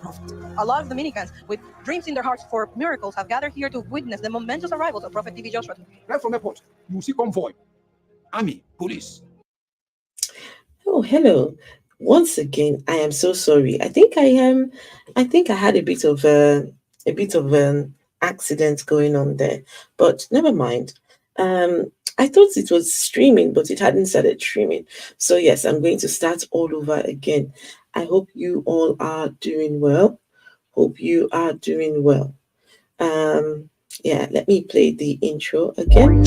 prophet. A lot of Dominicans with dreams in their hearts for miracles have gathered here to witness the momentous arrivals of Prophet TV Joshua. Right from airport, you see convoy, army, police. Oh, hello. Once again, I am so sorry. I think I had a bit of an accident going on there, but never mind. I thought it was streaming, but it hadn't started streaming. So yes, I'm going to start all over again. I hope you all are doing well. Hope you are doing well. Yeah, let me play the intro again.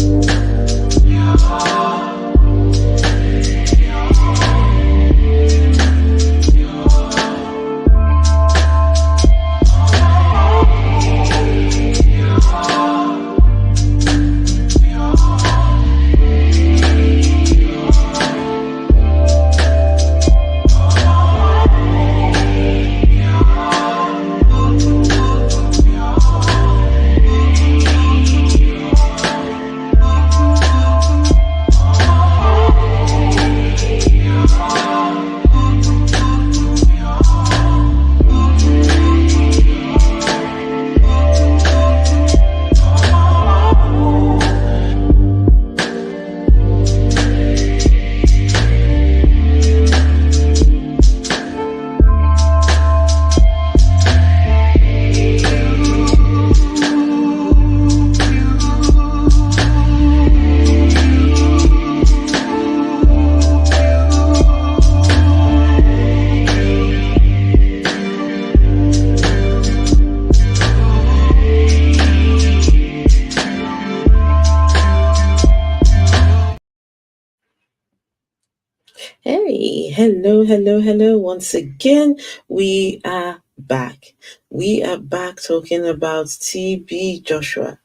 Hey, hello. Once again, we are back. We are back talking about TB Joshua,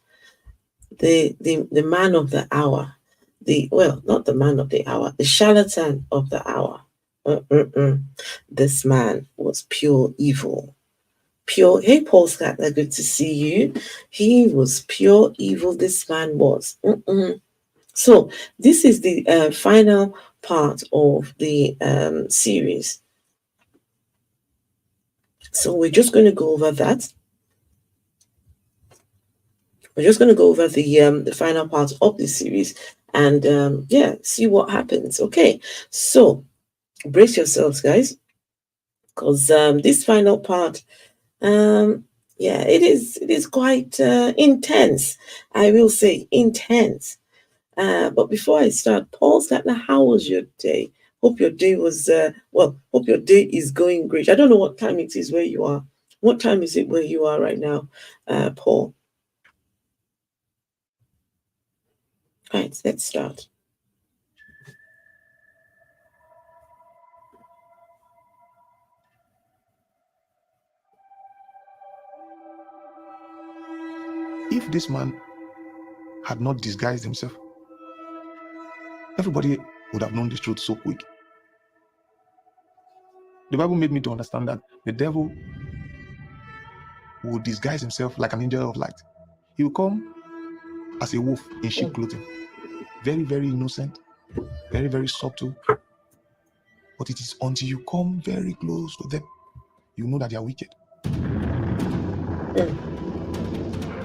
the man of the hour. Not the man of the hour, the charlatan of the hour. This man was pure evil. Pure, hey, Paul Scatler, good to see you. He was pure evil, this man was. So this is the final part of the series. So we're just going to go over that. We're just going to go over the final part of the series and see what happens. Okay, so brace yourselves, guys, because this final part, it is quite intense. I will say intense. But before I start, Paul Scatler, how was your day? Hope your day was, hope your day is going great. I don't know what time it is where you are. What time is it where you are right now, Paul? All right, let's start. If this man had not disguised himself, everybody would have known the truth so quick. The Bible made me to understand that the devil will disguise himself like an angel of light. He will come as a wolf in sheep clothing. Very, very innocent, very, very subtle. But it is until you come very close to them, you know that they are wicked.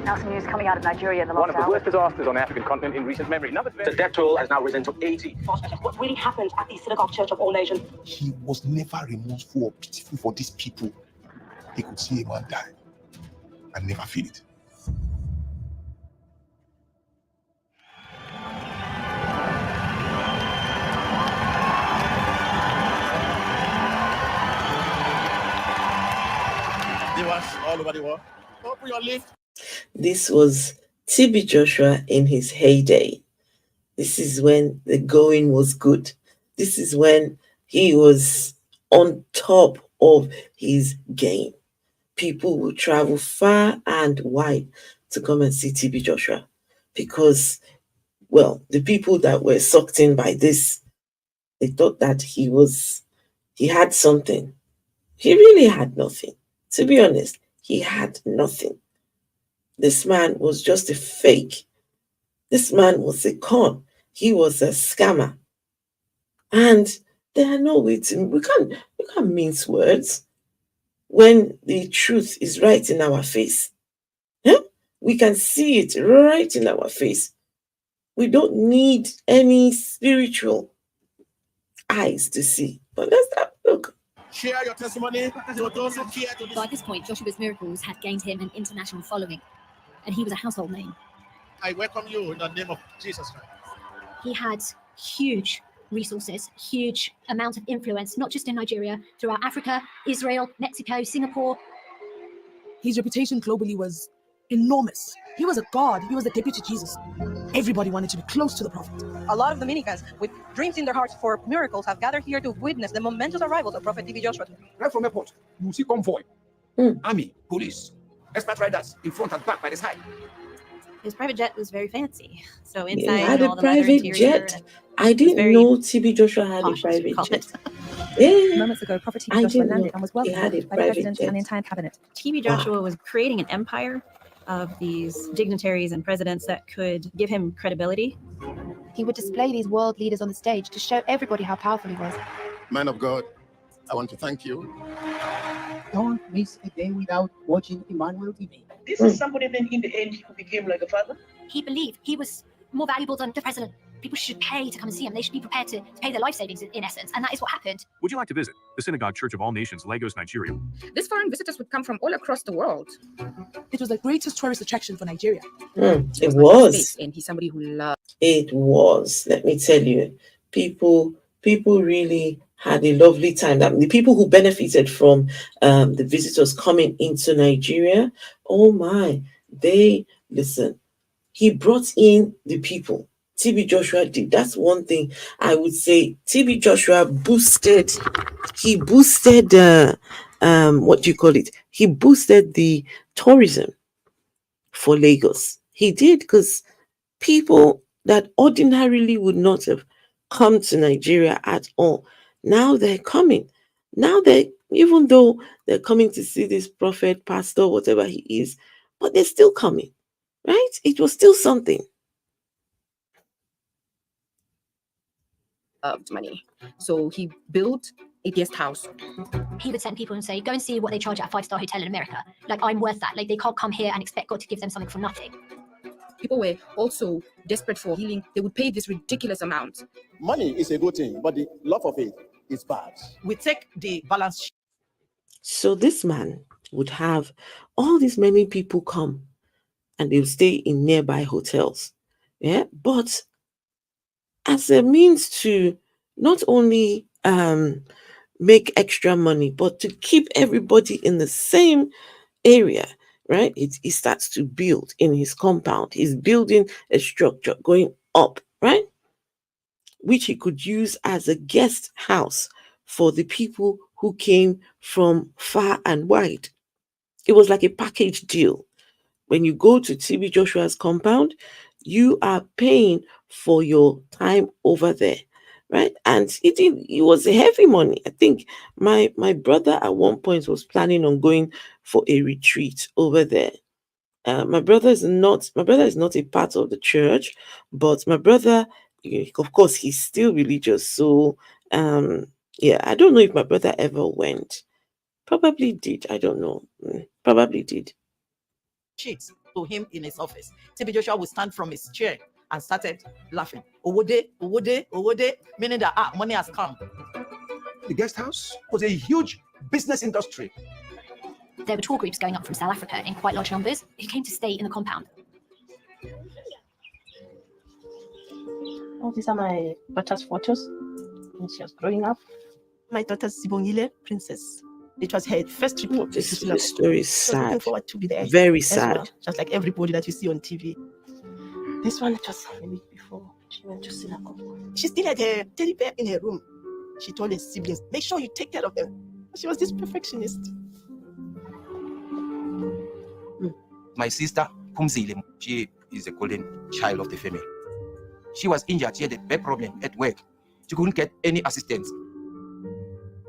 Now some news coming out of Nigeria in the last One of the worst disasters on the African continent in recent memory. The death toll has now risen to 80. What really happened at the Synagogue Church of All Nations? He was never remorseful or pitiful for these people. He could see a man die and never feel it. All over the world. Open your lift. This was TB Joshua in his heyday. This is when the going was good. This is when he was on top of his game. People would travel far and wide to come and see TB Joshua because, the people that were sucked in by this, they thought that he had something. He really had nothing. To be honest, he had nothing. This man was just a fake. This man was a con. He was a scammer. And there are no way we can't mince words. when the truth is right in our face. Huh? We can see it right in our face. We don't need any spiritual eyes to see. But let's have a look. Share your testimony to those who care to By this point, Joshua's miracles had gained him an international following, and he was a household name. I welcome you in the name of Jesus Christ. He had huge resources, huge amount of influence, not just in Nigeria, throughout Africa, Israel, Mexico, Singapore. His reputation globally was enormous. He was a god. He was the deputy Jesus. Everybody wanted to be close to the prophet. A lot of Dominicans with dreams in their hearts for miracles have gathered here to witness the momentous arrivals of Prophet T.B. Joshua. Right from airport, you see convoy, army, police, expert riders in front and back by the side. His private jet was very fancy. So He inside, had all a the leather private interior jet. and I didn't very know TB Joshua had a posh, as we private call jet. it. Yeah, Moments ago, Prophet I T.B. Joshua didn't landed know and was he welcomed had a by the private President jet. and the entire cabinet. TB Joshua was creating an empire of these dignitaries and presidents that could give him credibility. He would display these world leaders on the stage to show everybody how powerful he was. Man of God, I want to thank you. Don't miss a day without watching Emmanuel TV. This is somebody then in the end who became like a father. He believed he was more valuable than the president. People should pay to come and see him. They should be prepared to pay their life savings in essence. And that is what happened. Would you like to visit the Synagogue Church of All Nations, Lagos, Nigeria? These foreign visitors would come from all across the world. It was the greatest tourist attraction for Nigeria. It was. And he's somebody who loved. It was. Let me tell you, people really had a lovely time. The people who benefited from the visitors coming into Nigeria, oh my, listen. He brought in the people. TB Joshua did. That's one thing I would say. TB Joshua boosted. He boosted what do you call it? He boosted the tourism for Lagos. He did, because people that ordinarily would not have come to Nigeria at all, now they're coming. Now even though they're coming to see this prophet, pastor, whatever he is, but they're still coming, right? It was still something. Of money. So he built a guest house. He would send people and say, go and see what they charge at a 5-star hotel in America. Like, I'm worth that. Like, they can't come here and expect God to give them something for nothing. People were also desperate for healing. They would pay this ridiculous amount. Money is a good thing, but the love of it is bad. We take the balance sheet. So this man would have all these many people come and they'll stay in nearby hotels. Yeah, but as a means to not only make extra money, but to keep everybody in the same area, right? He starts to build in his compound. He's building a structure going up, right? Which he could use as a guest house for the people who came from far and wide. It was like a package deal. When you go to TB Joshua's compound, you are paying for your time over there, right? And it was a heavy money. I think my brother at one point was planning on going for a retreat over there. My brother is not a part of the church, but my brother, of course, he's still religious. So yeah, I don't know if my brother ever went. Probably did. I don't know. Probably did. Sheets to him in his office. TB Joshua would stand from his chair and started laughing. Owode, meaning that money has come. The guest house was a huge business industry. There were tour groups going up from South Africa in quite large numbers who came to stay in the compound. Oh, these are my daughter's photos when she was growing up. My daughter's Sibongile princess. It was her first trip. This story is sad. Looking forward to be there. Very sad. Well, just like everybody that you see on TV. This one just a week before she went to synagogue. She still had her teddy bear in her room. She told her siblings, make sure you take care of them. She was this perfectionist. My sister, Pumzile, she is a golden child of the family. She was injured. She had a back problem at work. She couldn't get any assistance.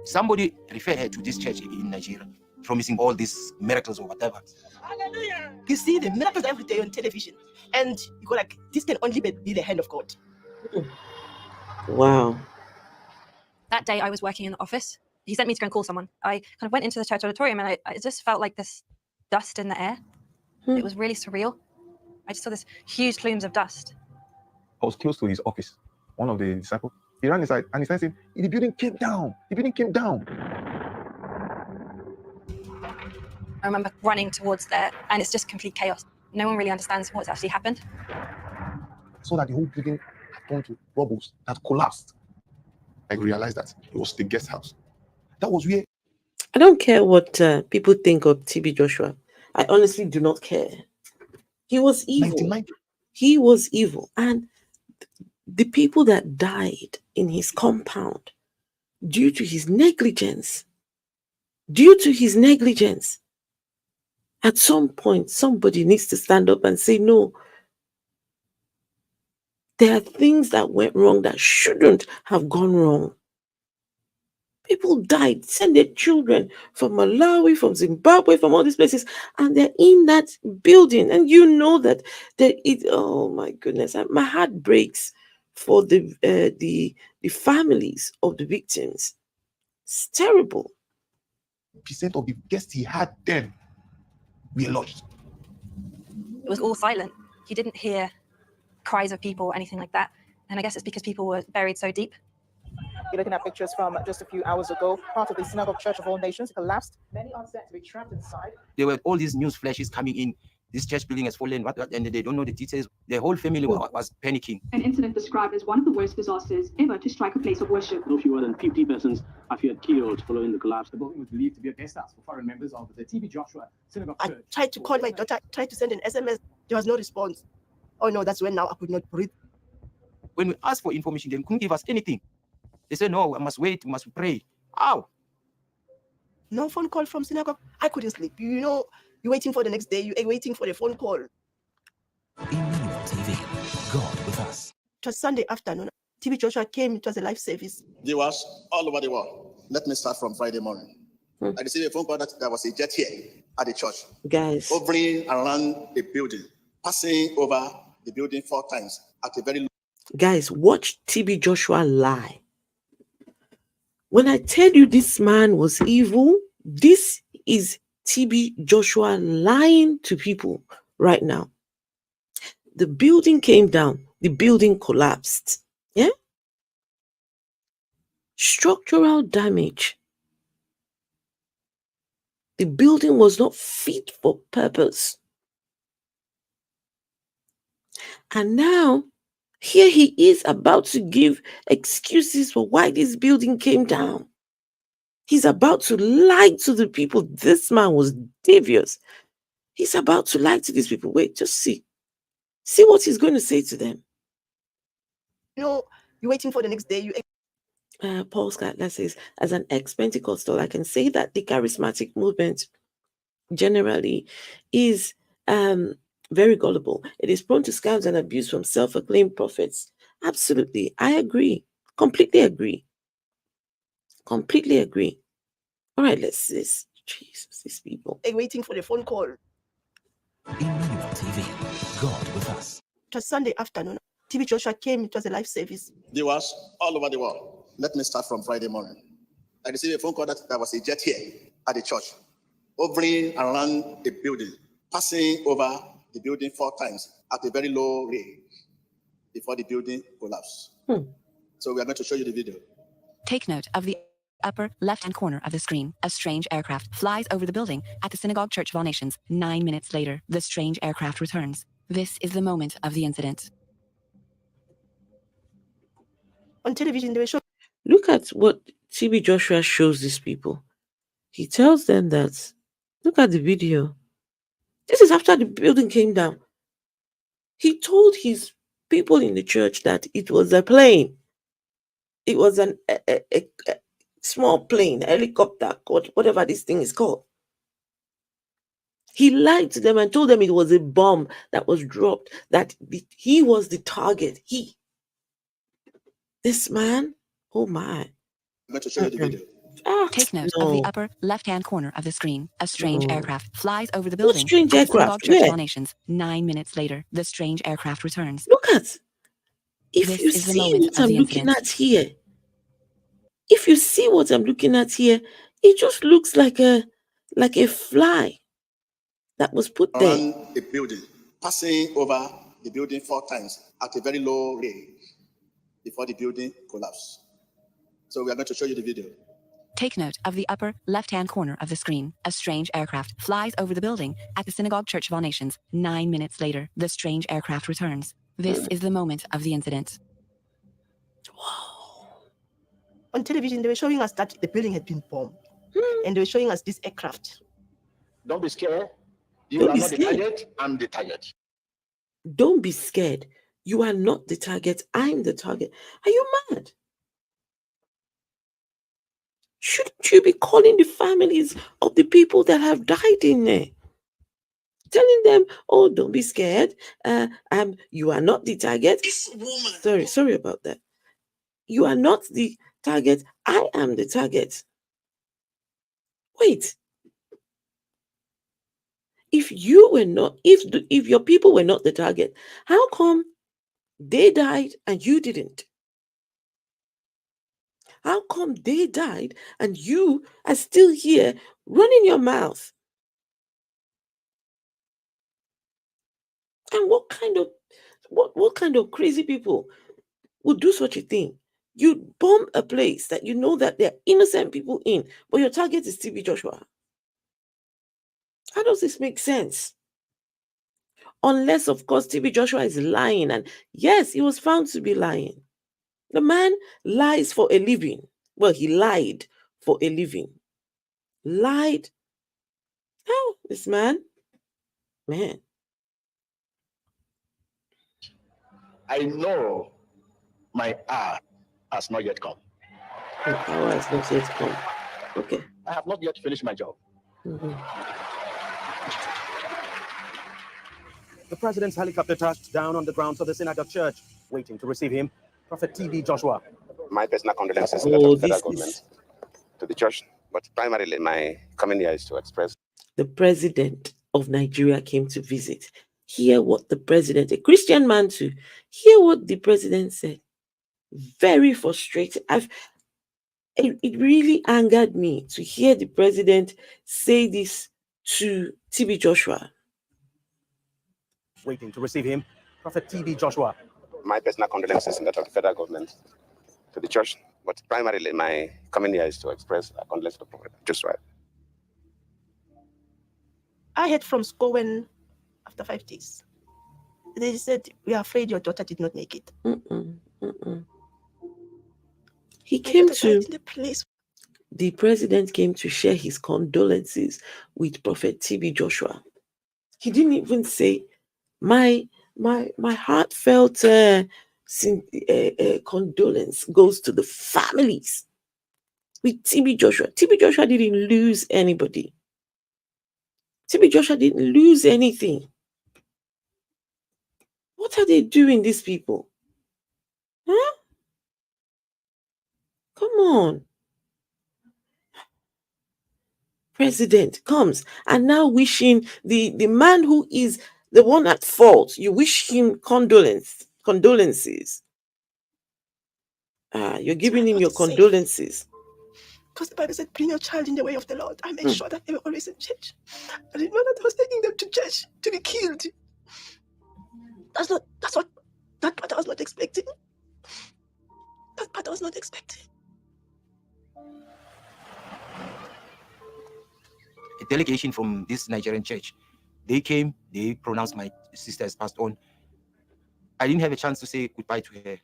Somebody referred her to this church in Nigeria, promising all these miracles or whatever. Hallelujah! You see the miracles every day on television, and you go like, this can only be the hand of God. Wow. That day I was working in the office, he sent me to go and call someone. I kind of went into the church auditorium and I just felt like this dust in the air. It was really surreal. I just saw this huge plumes of dust. I was close to his office. One of the disciples, he ran inside and he started saying, the building came down. The building came down. I remember running towards there and it's just complete chaos. No one really understands what's actually happened. So that the whole building had gone to rubbles, that collapsed. I realized that it was the guest house. That was where. I don't care what people think of TB Joshua. I honestly do not care. He was evil. 99. He was evil. And the people that died in his compound due to his negligence, at some point, somebody needs to stand up and say, no, there are things that went wrong that shouldn't have gone wrong. People died, send their children from Malawi, from Zimbabwe, from all these places, and they're in that building. And you know that oh my goodness, my heart breaks for the families of the victims. It's terrible. Percent of the guests he had then were lodged. It was all silent. You didn't hear cries of people or anything like that. And I guess it's because people were buried so deep. You're looking at pictures from just a few hours ago. Part of the Synagogue Church of All Nations collapsed. Many are said to be trapped inside. There were all these news flashes coming in. This church building has fallen, and they don't know the details. The whole family was panicking. An incident described as one of the worst disasters ever to strike a place of worship. No fewer than 50 persons are feared killed following the collapse. The building was believed to be a guest house for foreign members of the TB Joshua Synagogue Church. I tried to call my daughter, tried to send an SMS. There was no response. Oh no, that's when now I could not breathe. When we asked for information, they couldn't give us anything. They said, no, I must wait, we must pray. Ow! No phone call from synagogue. I couldn't sleep. You know, you're waiting for the next day. You're waiting for the phone call. Emmanuel TV, God with us. It was Sunday afternoon. TB Joshua came. It was a live service. Viewers all over the world. Let me start from Friday morning. I received a phone call that there was a jet here at the church. Guys. Hovering around the building, passing over the building 4 times at a very low. Guys, watch TB Joshua lie. When I tell you this man was evil, this is TB Joshua lying to people right now. The building came down. The building collapsed. Yeah? Structural damage. The building was not fit for purpose. And now, here he is about to give excuses for why this building came down. He's about to lie to the people. This man was devious. He's about to lie to these people. Wait, just see. See what he's going to say to them. You know, you're waiting for the next day. Paul Scatler says, as an ex-Pentecostal, I can say that the charismatic movement generally is very gullible. It is prone to scams and abuse from self-acclaimed prophets. Absolutely. I agree. Completely agree. Completely agree. All right, let's see this. Jesus, these people. They're waiting for the phone call. Emmanuel TV, God with us. It was Sunday afternoon. TB Joshua came. It was a live service. Viewers all over the world. Let me start from Friday morning. I received a phone call that there was a jet here at the church, hovering around the building, passing over the building 4 times at a very low rate before the building collapsed. So we are going to show you the video. Take note of the upper left-hand corner of the screen. A strange aircraft flies over the building at the Synagogue Church of All Nations. 9 minutes later, the strange aircraft returns. This is the moment of the incident. On television, they were showing. Look at what TB Joshua shows these people. He tells them that, look at the video. This is after the building came down. He told his people in the church that it was a plane. It was a small plane, a helicopter, whatever this thing is called. He lied to them and told them it was a bomb that was dropped, that he was the target. This man, oh my. I'm going to show you the video. Take note of the upper left-hand corner of the screen. A strange aircraft flies over the building. Strange aircraft? Church of All Nations. 9 minutes later, the strange aircraft returns. Look at. If this you is the see moment what of I'm the looking incident. at here, If you see what I'm looking at here, it just looks like a fly that was put there. Around the building, passing over the building 4 times at a very low rate before the building collapsed. So we are going to show you the video. Take note of the upper left-hand corner of the screen. A strange aircraft flies over the building at the Synagogue Church of All Nations. 9 minutes later, the strange aircraft returns. This is the moment of the incident. On television, they were showing us that the building had been bombed. And they were showing us this aircraft. Don't be scared. You Don't are be not the scared. target, I'm the target. Don't be scared. You are not the target. I'm the target. Are you mad? Shouldn't you be calling the families of the people that have died in there? Telling them, oh, don't be scared. You are not the target. Sorry about that. You are not the target. I am the target. Wait. If you were not, if your people were not the target, how come they died and you didn't? How come they died and you are still here running your mouth? And what kind of crazy people would do such a thing? You bomb a place that you know that there are innocent people in, but your target is TB Joshua. How does this make sense? Unless, of course, TB Joshua is lying. And yes, he was found to be lying. The man lies for a living. Well, he lied for a living. Lied. Oh, this man. I know my hour has not yet come. My hour has not yet come. Okay. I have not yet finished my job. The president's helicopter touched down on the grounds of the Synagogue Church, waiting to receive him. Prophet TB Joshua. My personal condolences to the federal government, to the church, but primarily my coming here is to express. The president of Nigeria came to visit. Hear what the president, a Christian man too, hear what the president said. Very frustrated. It really angered me to hear the president say this to TB Joshua. Waiting to receive him. Prophet TB Joshua. My personal condolences to the federal government, to the church, but primarily my coming here is to express condolences to Prophet Joshua. I heard from Scowen after 5 days. They said, we are afraid your daughter did not make it. He came to, the president came to share his condolences with Prophet TB Joshua. He didn't even say, my heartfelt condolence goes to the families with TB Joshua. TB Joshua didn't lose anybody. TB Joshua didn't lose anything. What are they doing, these people? Huh? Come on. President comes and now wishing the man who is the one at fault, you wish him condolences. You're giving him your condolences. Because the Bible said, bring your child in the way of the Lord. I made sure that they were always in church. I didn't know that I was taking them to church to be killed. That part I was not expecting. That part I was not expecting. A delegation from this Nigerian church, they came, they pronounced my sister as passed on. I didn't have a chance to say goodbye to her.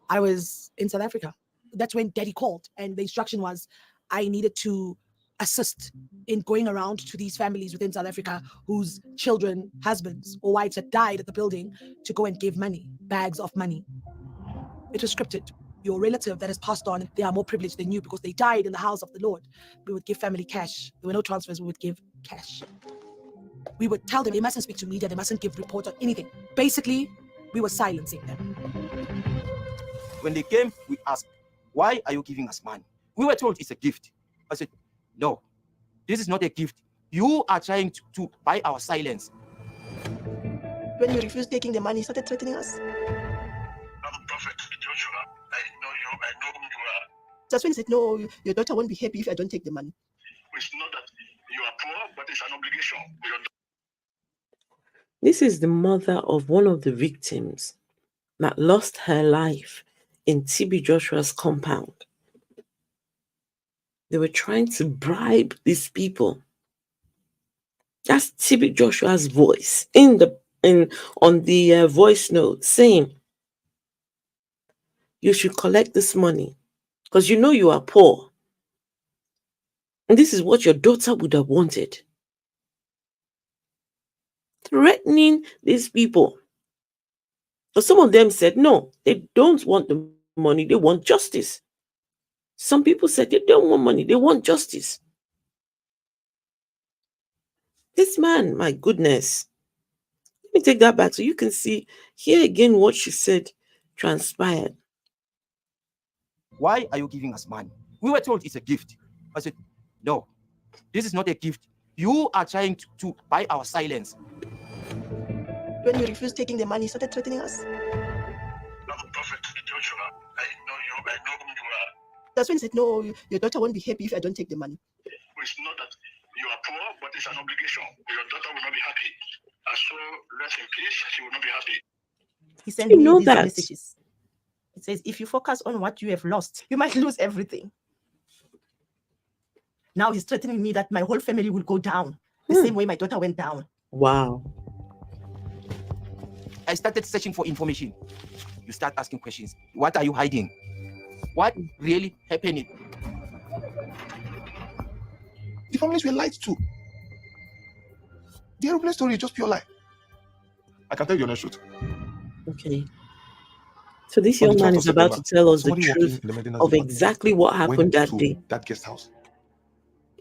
I was in South Africa. That's when Daddy called, and the instruction was I needed to assist in going around to these families within South Africa whose children, husbands, or wives had died at the building to go and give money, bags of money. It was scripted. Your relative that has passed on, they are more privileged than you because they died in the house of the Lord. We would give family cash. There were no transfers, we would give cash. We would tell them they mustn't speak to media, they mustn't give reports on anything. Basically, we were silencing them. When they came, we asked, why are you giving us money? We were told it's a gift. I said, no, this is not a gift. You are trying to buy our silence. When you refused taking the money, he started threatening us. I'm Prophet Joshua. I know you. I know who you are. That's when he said, no, your daughter won't be happy if I don't take the money. It's not that you are poor, but it's an obligation. This is the mother of one of the victims that lost her life in TB Joshua's compound. They were trying to bribe these people. That's TB Joshua's voice on the voice note saying, you should collect this money because you know you are poor. And this is what your daughter would have wanted. Threatening these people. But some of them said, no, they don't want the money, they want justice. Some people said they don't want money, they want justice. This man, my goodness. Let me take that back so you can see here again what she said transpired. Why are you giving us money? We were told it's a gift. I said, no, this is not a gift. You are trying to buy our silence. When you refused taking the money, he started threatening us. I'm Prophet Joshua. I know you. I know who you are. That's when he said, no, your daughter won't be happy if I don't take the money. It's not that you are poor, but it's an obligation. Your daughter will not be happy. And so rest in peace. She will not be happy. He sent You me know these that. messages. It says, if you focus on what you have lost, you might lose everything. Now he's threatening me that my whole family will go down the same way my daughter went down. Wow. I started searching for information. You start asking questions. What are you hiding? What really happened? The families were lied to. The aeroplane story is just pure lie. I can tell you the honest truth. Okay. So this On young the man 12th is of about to September, tell us the somebody truth working in the maintenance of department exactly what happened went that to day. that guest house.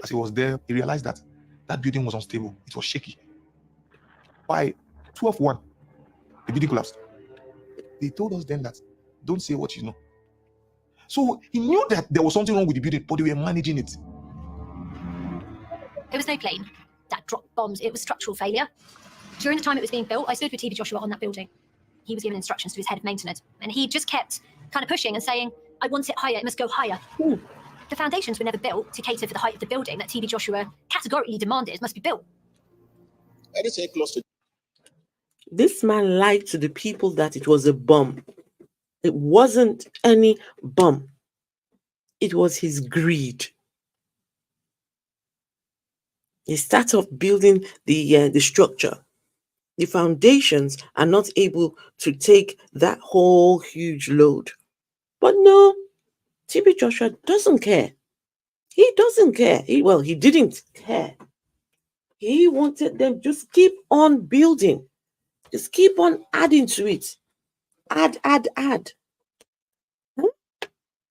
As he was there, he realized that that building was unstable. It was shaky. By 12:01, the building collapsed. They told us then that don't say what you know. So he knew that there was something wrong with the building, but they were managing it. It was no plane that dropped bombs. It was structural failure. During the time it was being built, I stood with TB Joshua on that building. He was giving instructions to his head of maintenance, and he just kept kind of pushing and saying, I want it higher, it must go higher. The foundations were never built to cater for the height of the building that TB Joshua categorically demanded must be built. Anything close to This man lied to the people that it was a bomb. It wasn't any bomb. It was his greed. He started off building the structure. The foundations are not able to take that whole huge load. But no, TB Joshua doesn't care. He doesn't care. He didn't care. He wanted them just keep on building. Just keep on adding to it. Add. Huh?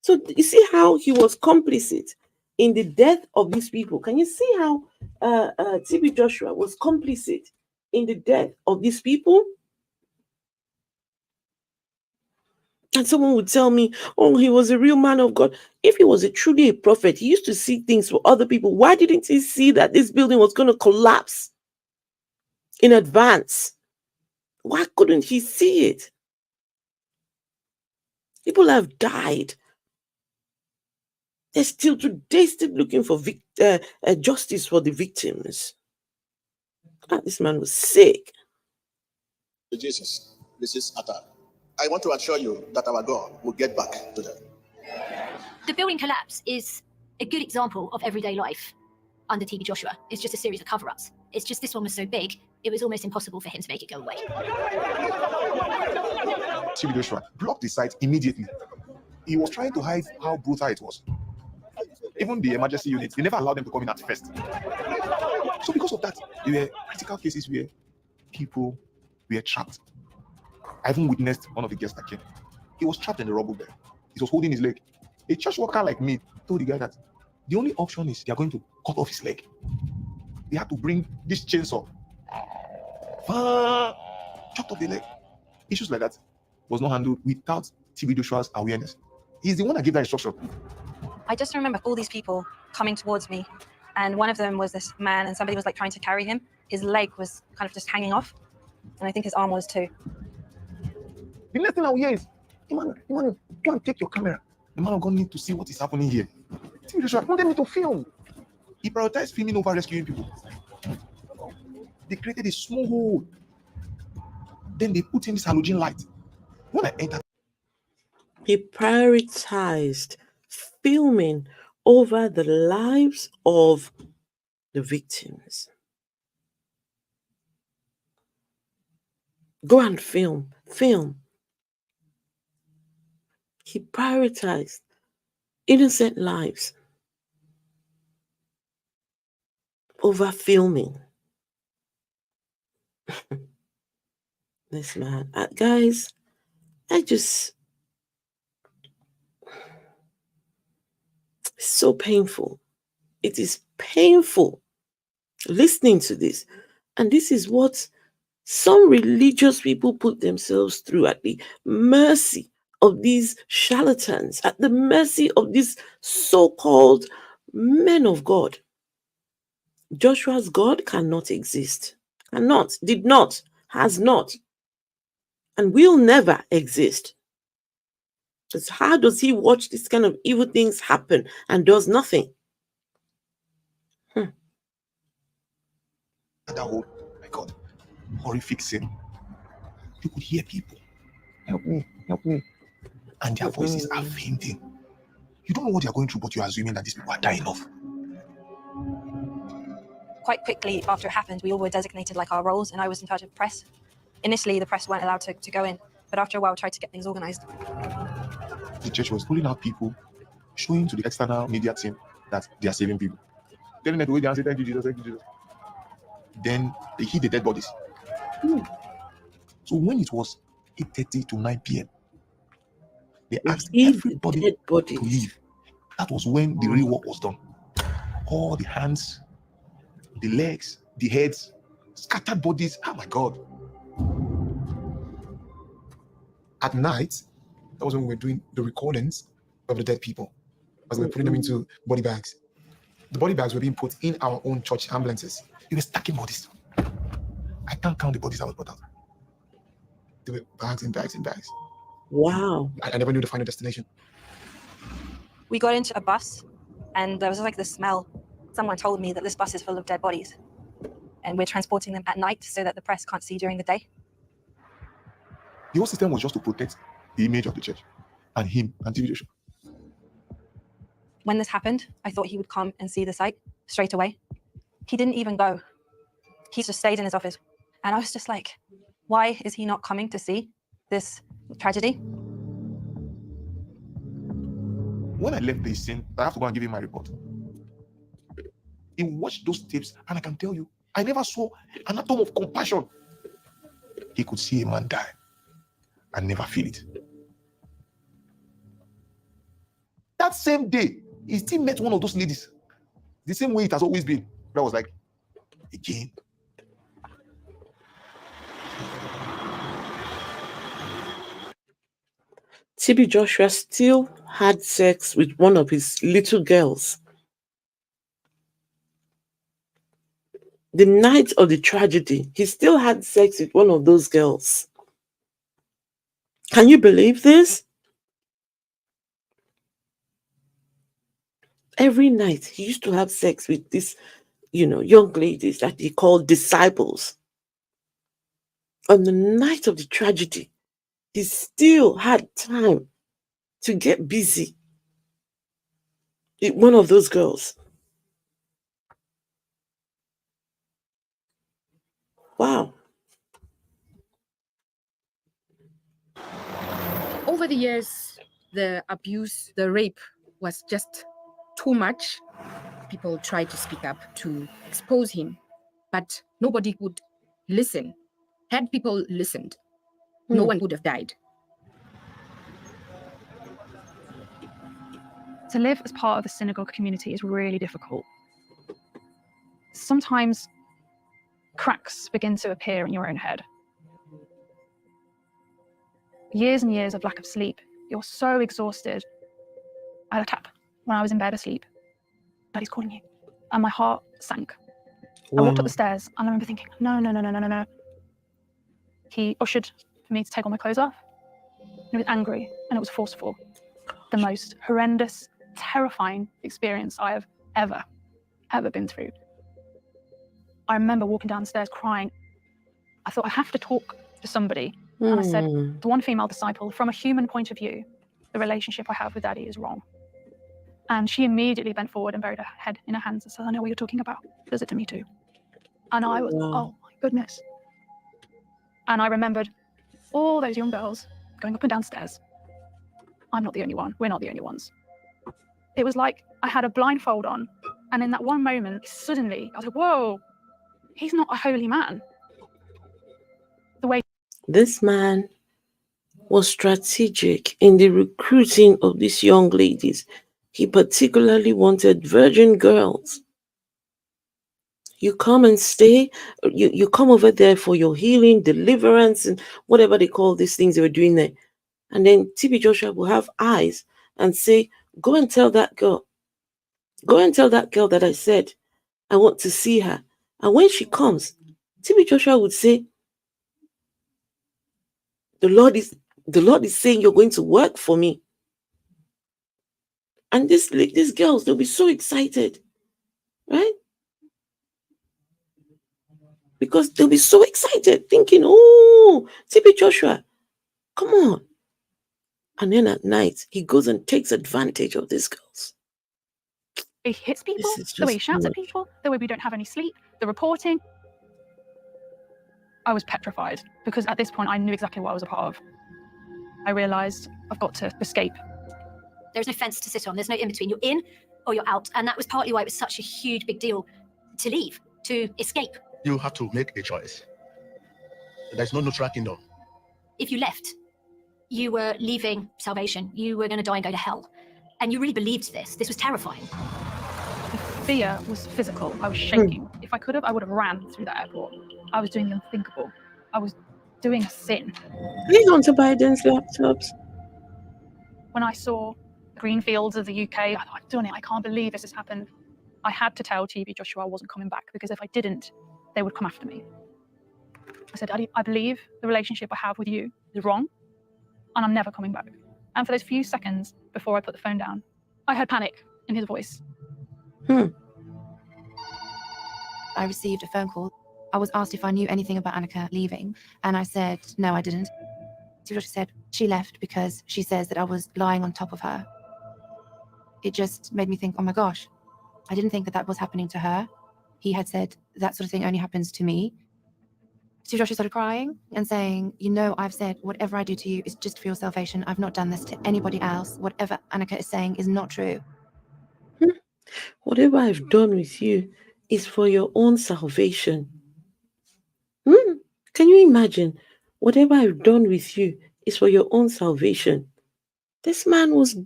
So you see how he was complicit in the death of these people. Can you see how TB Joshua was complicit in the death of these people? And someone would tell me, oh, he was a real man of God. If he was truly a prophet, he used to see things for other people. Why didn't he see that this building was going to collapse in advance? Why couldn't he see it? People have died. They're still today still looking for justice for the victims. This man was sick. Jesus, this is attack. I want to assure you that our God will get back to them. The building collapse is a good example of everyday life under TB Joshua. It's just a series of cover-ups. It's just this one was so big, it was almost impossible for him to make it go away. TB Joshua blocked the site immediately. He was trying to hide how brutal it was. Even the emergency units, they never allowed them to come in at first. So because of that, there were critical cases where people were trapped. I even witnessed one of the guests that came. He was trapped in the rubble there. He was holding his leg. A church worker like me told the guy that the only option is they are going to cut off his leg. They had to bring this chainsaw. Chopped off the leg. Issues like that was not handled without TB Joshua's awareness. He's the one that gave that instruction. I just remember all these people coming towards me, and one of them was this man, and somebody was like trying to carry him. His leg was kind of just hanging off, And I think his arm was too. The next thing I will hear is, Emmanuel, go and take your camera. The man of God need to see what is happening here. TV Joshua wanted me to film. He prioritized filming over rescuing people. They created a small hole. Then they put in this halogen light. When I entered, He prioritized filming over the lives of the victims. Go and film. He prioritized innocent lives over filming. This man, guys, it's so painful. It is painful listening to this. And this is what some religious people put themselves through, at the mercy of these charlatans, at the mercy of these so-called men of God. Joshua's God cannot exist. Cannot, did not, has not, and will never exist. Because how does he watch this kind of evil things happen and does nothing? that whole, my God, horrific sin. You could hear people, help me. And their voices are fainting. You don't know what they're going through, but you're assuming that these people are dying off. Quite quickly after it happened, we all were designated like our roles, and I was in charge of press. Initially, the press weren't allowed to go in, but after a while, we tried to get things organized. The church was pulling out people, showing to the external media team that they are saving people. Telling them to wait there and say, thank you, Jesus, thank you, Jesus. Then they hid the dead bodies. So when it was 8:30 to 9 p.m., they asked everybody to leave. That was when the real work was done. All the hands, the legs, the heads, scattered bodies. Oh my God. At night, that was when we were doing the recordings of the dead people, as we were putting them into body bags. The body bags were being put in our own church ambulances. We were stacking bodies. I can't count the bodies that was brought out. There were bags and bags and bags. Wow. I never knew the final destination. We got into a bus, and there was like the smell. Someone told me that this bus is full of dead bodies, and we're transporting them at night so that the press can't see during the day. The whole system was just to protect the image of the church and him and TV Joshua. When this happened, I thought he would come and see the site straight away. He didn't even go. He just stayed in his office. And I was just like, why is he not coming to see this tragedy? When I left the scene, I have to go and give him my report. He watched those tapes, and I can tell you, I never saw an atom of compassion. He could see a man die and never feel it. That same day, he still met one of those ladies. The same way it has always been. That was like, again. TB Joshua still had sex with one of his little girls. The night of the tragedy, he still had sex with one of those girls. Can you believe this? Every night he used to have sex with these, young ladies that he called disciples. On the night of the tragedy, he still had time to get busy with one of those girls. Wow. Over the years, the abuse, the rape was just too much. People tried to speak up to expose him, but nobody would listen. Had people listened, no one would have died. To live as part of the synagogue community is really difficult. Sometimes cracks begin to appear in your own head. Years and years of lack of sleep. You're so exhausted. I had a tap when I was in bed asleep. Daddy's calling you. And my heart sank. I walked up the stairs and I remember thinking, no. He ushered for me to take all my clothes off. He was angry and it was forceful. The most horrendous, terrifying experience I have ever been through. I remember walking down the stairs crying. I thought, I have to talk to somebody. And I said to one female disciple, from a human point of view, the relationship I have with Daddy is wrong. And she immediately bent forward and buried her head in her hands and said, I know what you're talking about. Does it to me too. And I was, oh my goodness. And I remembered all those young girls going up and down stairs. I'm not the only one. We're not the only ones. It was like I had a blindfold on. And in that one moment, suddenly, I was like, whoa, he's not a holy man. The way This man was strategic in the recruiting of these young ladies. He particularly wanted virgin girls. You come and stay, you come over there for your healing, deliverance, and whatever they call these things they were doing there. And then TB Joshua will have eyes and say, go and tell that girl. Go and tell that girl that I said I want to see her. And when she comes, TB Joshua would say, the Lord is saying you're going to work for me. And these girls, they'll be so excited, right? Because they'll be so excited, thinking, oh, TB Joshua, come on. And then at night, he goes and takes advantage of these girls. he hits people, the way he shouts at people, the way we don't have any sleep, the reporting. I was petrified because at this point I knew exactly what I was a part of. I realised I've got to escape. There's no fence to sit on. There's no in between. You're in or you're out. And that was partly why it was such a huge, big deal to leave, to escape. You have to make a choice. There's no neutral kingdom. If you left, you were leaving salvation. You were going to die and go to hell. And you really believed this. This was terrifying. The fear was physical. I was shaking. If I could have, I would have ran through that airport. I was doing the unthinkable. I was doing a sin. Please on to Biden's laptops. When I saw the green fields of the UK, I thought, I've done it. I can't believe this has happened. I had to tell TB Joshua I wasn't coming back because if I didn't, they would come after me. I said, Daddy, I believe the relationship I have with you is wrong and I'm never coming back. And for those few seconds before I put the phone down, I heard panic in his voice. I received a phone call. I was asked if I knew anything about Annika leaving, and I said, no, I didn't. She said she left because she says that I was lying on top of her. It just made me think, oh my gosh, I didn't think that that was happening to her. He had said that sort of thing only happens to me. So Joshua started crying and saying, you know, I've said whatever I do to you is just for your salvation. I've not done this to anybody else. Whatever Annika is saying is not true. Whatever I've done with you is for your own salvation. Can you imagine? Whatever I've done with you is for your own salvation. This man was...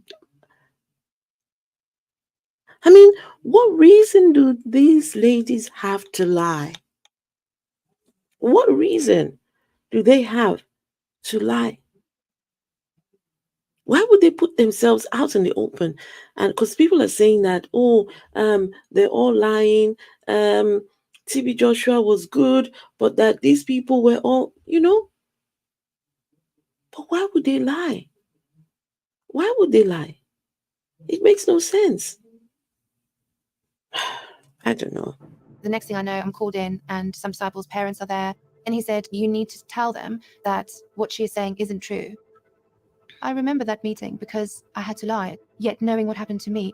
I mean, what reason do these ladies have to lie? What reason do they have to lie? Why would they put themselves out in the open? And because people are saying that, they're all lying. TB Joshua was good, but that these people were all, But why would they lie? Why would they lie? It makes no sense. I don't know. The next thing I know, I'm called in and some disciples' parents are there. And he said, you need to tell them that what she is saying isn't true. I remember that meeting because I had to lie, yet knowing what happened to me.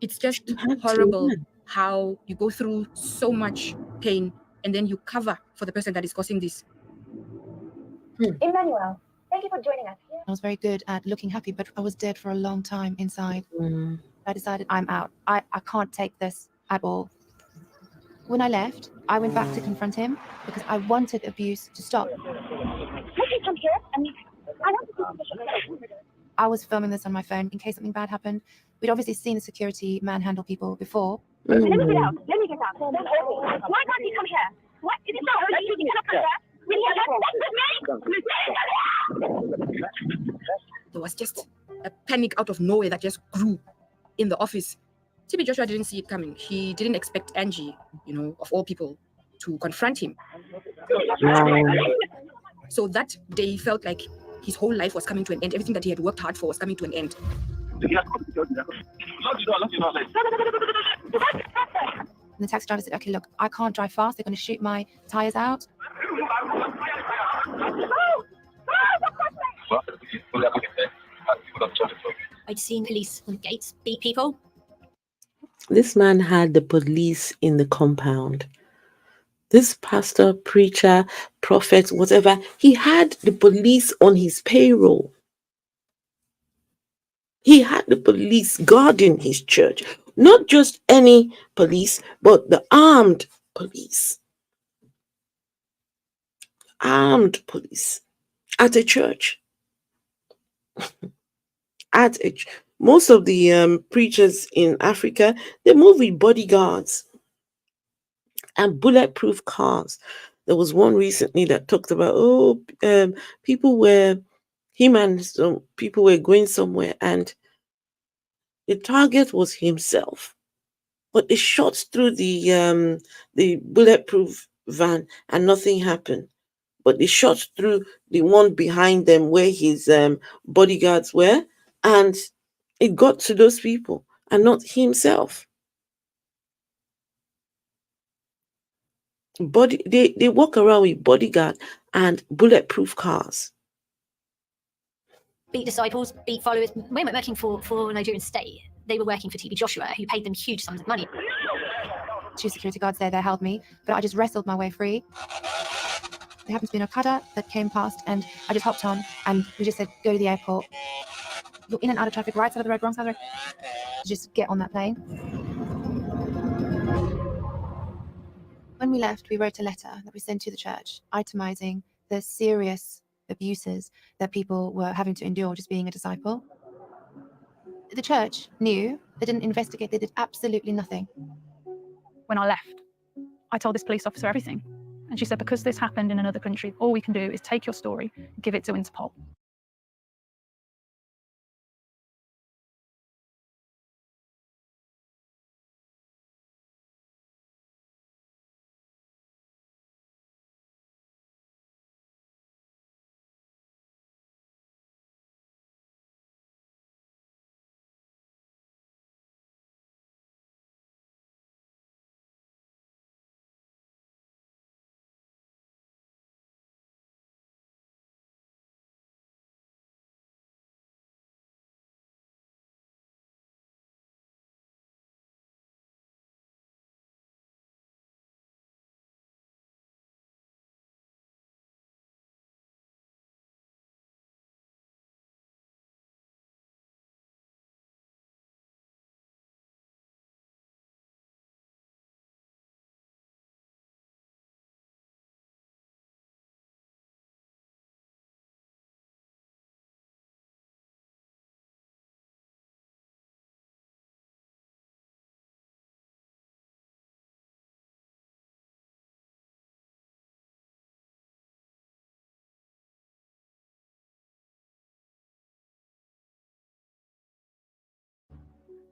It's just horrible how you go through so much pain and then you cover for the person that is causing this. Emmanuel, thank you for joining us. I was very good at looking happy, but I was dead for a long time inside. I decided I'm out. I can't take this at all. When I left, I went back to confront him because I wanted abuse to stop. I was filming this on my phone in case something bad happened. We'd obviously seen the security manhandle people before. Let me get out. Let me get out. Why can't he come here? What? Is it not holy? He cannot come here? There was just a panic out of nowhere that just grew in the office. TB Joshua didn't see it coming. He didn't expect Angie, of all people, to confront him. Wow. So that day he felt like his whole life was coming to an end. Everything that he had worked hard for was coming to an end. And the taxi driver said, okay, look, I can't drive fast. They're going to shoot my tires out. I'd seen police on the gates beat people. This man had the police in the compound. This pastor, preacher, prophet, whatever, he had the police on his payroll. He had the police guarding his church. Not just any police, but the armed police. Armed police at a church. Most of the preachers in Africa, they move with bodyguards and bulletproof cars. There was one recently that talked about, people were going somewhere and the target was himself, but they shot through the bulletproof van and nothing happened. But they shot through the one behind them where his bodyguards were, and it got to those people and not himself. They walk around with bodyguard and bulletproof cars. Beat disciples, beat followers. When we were working for Nigerian state, they were working for TB Joshua, who paid them huge sums of money. 2 security guards there, they held me, but I just wrestled my way free. There happened to be an Okada that came past, and I just hopped on, and we just said, go to the airport. You're in and out of traffic, right side of the road, wrong side of the road. Just get on that plane. When we left, we wrote a letter that we sent to the church, itemizing the serious abuses that people were having to endure just being a disciple. The church knew, they didn't investigate, they did absolutely nothing. When I left, I told this police officer everything. And she said, because this happened in another country, all we can do is take your story, give it to Interpol.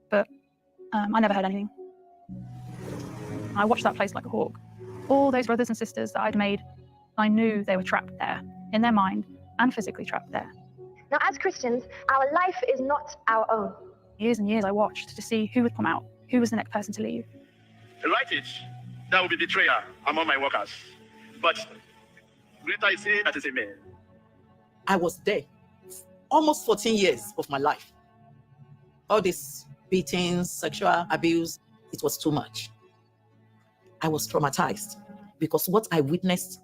But I never heard anything. I watched that place like a hawk. All those brothers and sisters that I'd made, I knew they were trapped there, in their mind, and physically trapped there. Now, as Christians, our life is not our own. Years and years I watched to see who would come out, who was the next person to leave. Write it. That will be betrayal among my workers. But greater is he that is in me. I was there almost 14 years of my life. All this beatings, sexual abuse, it was too much. I was traumatized because what I witnessed,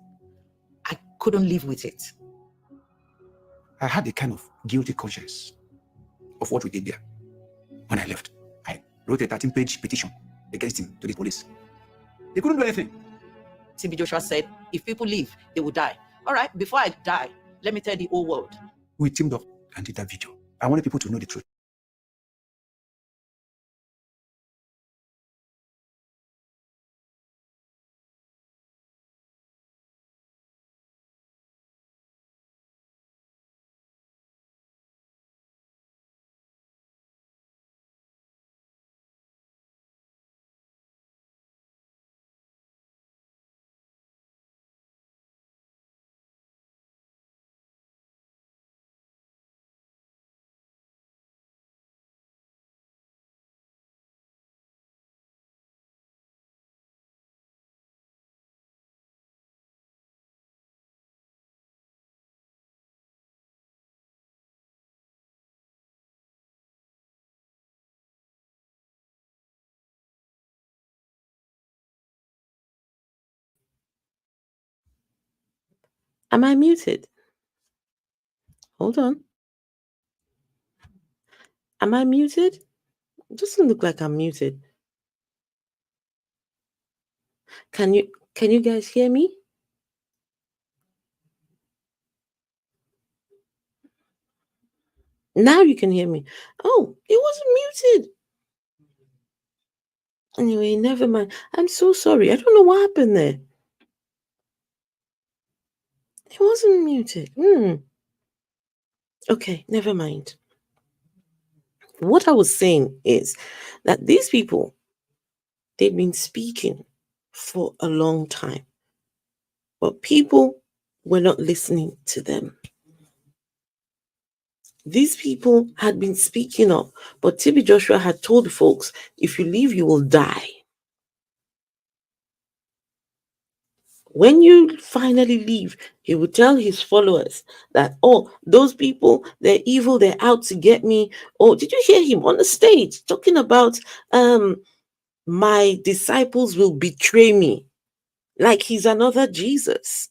I couldn't live with it. I had a kind of guilty conscience of what we did there. When I left, I wrote a 13-page petition against him to the police. They couldn't do anything. TB Joshua said, if people leave, they will die. All right, before I die, let me tell the whole world. We teamed up and did that video. I wanted people to know the truth. Am I muted? Hold on. Am I muted? It doesn't look like I'm muted. Can you guys hear me? Now you can hear me. Oh, it wasn't muted. Anyway, never mind. I'm so sorry. I don't know what happened there. It wasn't muted. Okay, never mind. What I was saying is that these people, they've been speaking for a long time, but people were not listening to them. These people had been speaking up, but TB Joshua had told folks, if you leave, you will die. When you finally leave, he would tell his followers that, oh, those people, they're evil, they're out to get me. Oh, did you hear him on the stage talking about my disciples will betray me? Like he's another Jesus.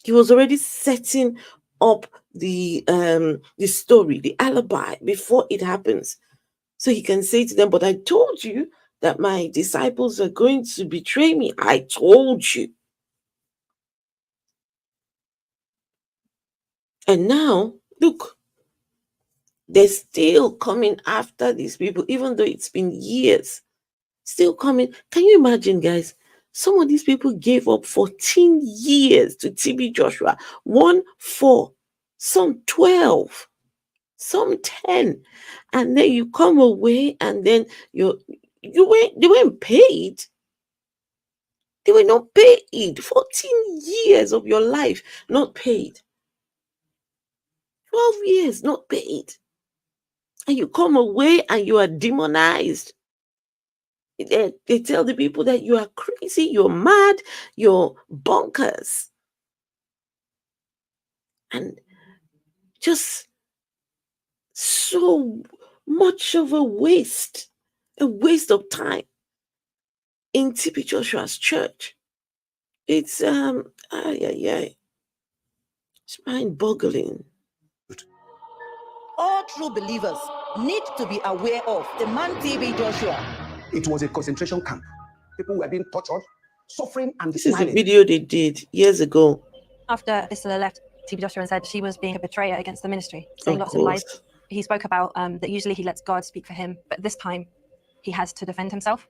He was already setting up the story, the alibi before it happens. So he can say to them, but I told you that my disciples are going to betray me. I told you. And now, look, they're still coming after these people, even though it's been years. Still coming. Can you imagine, guys? Some of these people gave up 14 years to TB Joshua. 1, 4, some 12, some 10. And then you come away and then they weren't paid. They were not paid. 14 years of your life not paid. 12 years not paid. And you come away and you are demonized. They tell the people that you are crazy, you're mad, you're bonkers. And just so much of a waste of time in TB Joshua's church. It's it's mind-boggling. All true believers need to be aware of the man TB Joshua. It was a concentration camp. People were being tortured, suffering, and This is a smiling. video they did years ago. After Isola left TB Joshua and said she was being a betrayer against the ministry, saying Of lots of lies, course. he spoke about that usually he lets God speak for him, but this time he has to defend himself.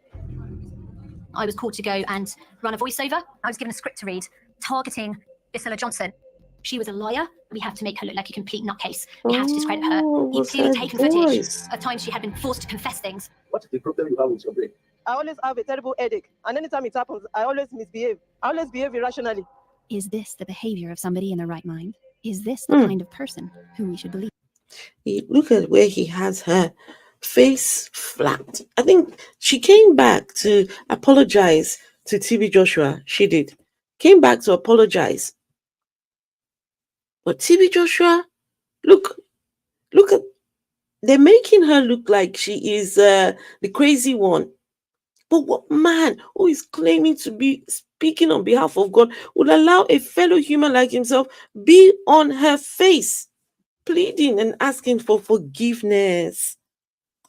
I was called to go and run a voiceover. I was given a script to read targeting Isola Johnson. She was a liar. We have to make her look like a complete nutcase. We have to discredit her. He'd clearly taken footage of times she had been forced to confess things. What is the problem you have with your brain? I always have a terrible headache, and anytime it happens, I always misbehave. I always behave irrationally. Is this the behavior of somebody in their right mind? Is this the kind of person who we should believe? Look at where he has her face flat. I think she came back to apologize to TB Joshua. She did. Came back to apologize. But TB Joshua, look at, they're making her look like she is the crazy one. But what man who is claiming to be speaking on behalf of God would allow a fellow human like himself be on her face, pleading and asking for forgiveness?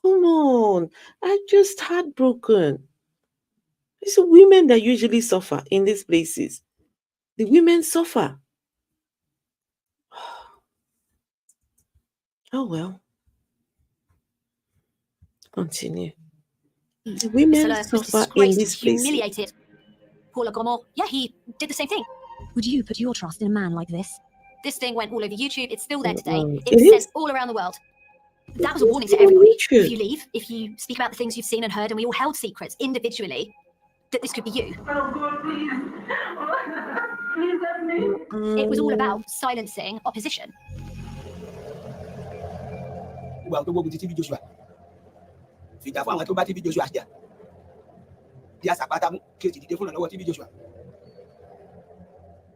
Come on, I'm just heartbroken. It's the women that usually suffer in these places. The women suffer. Oh well. Continue. The women Isola was suffer in disgraced, these places. humiliated. Paula Gomor, yeah, he did the same thing. Would you put your trust in a man like this? This thing went all over YouTube. It's still there today. It It was is. sent all around the world. That was a warning to everybody. YouTube. If you leave, if you speak about the things you've seen and heard, and we all held secrets individually, that this could be you. It was all about silencing opposition. Well, the work with TB Joshua. Fita fún àwọn tó bá TB Joshua jà. Bí àsàpátá mú kéèjì dìde fún ọ̀nà TB Joshua.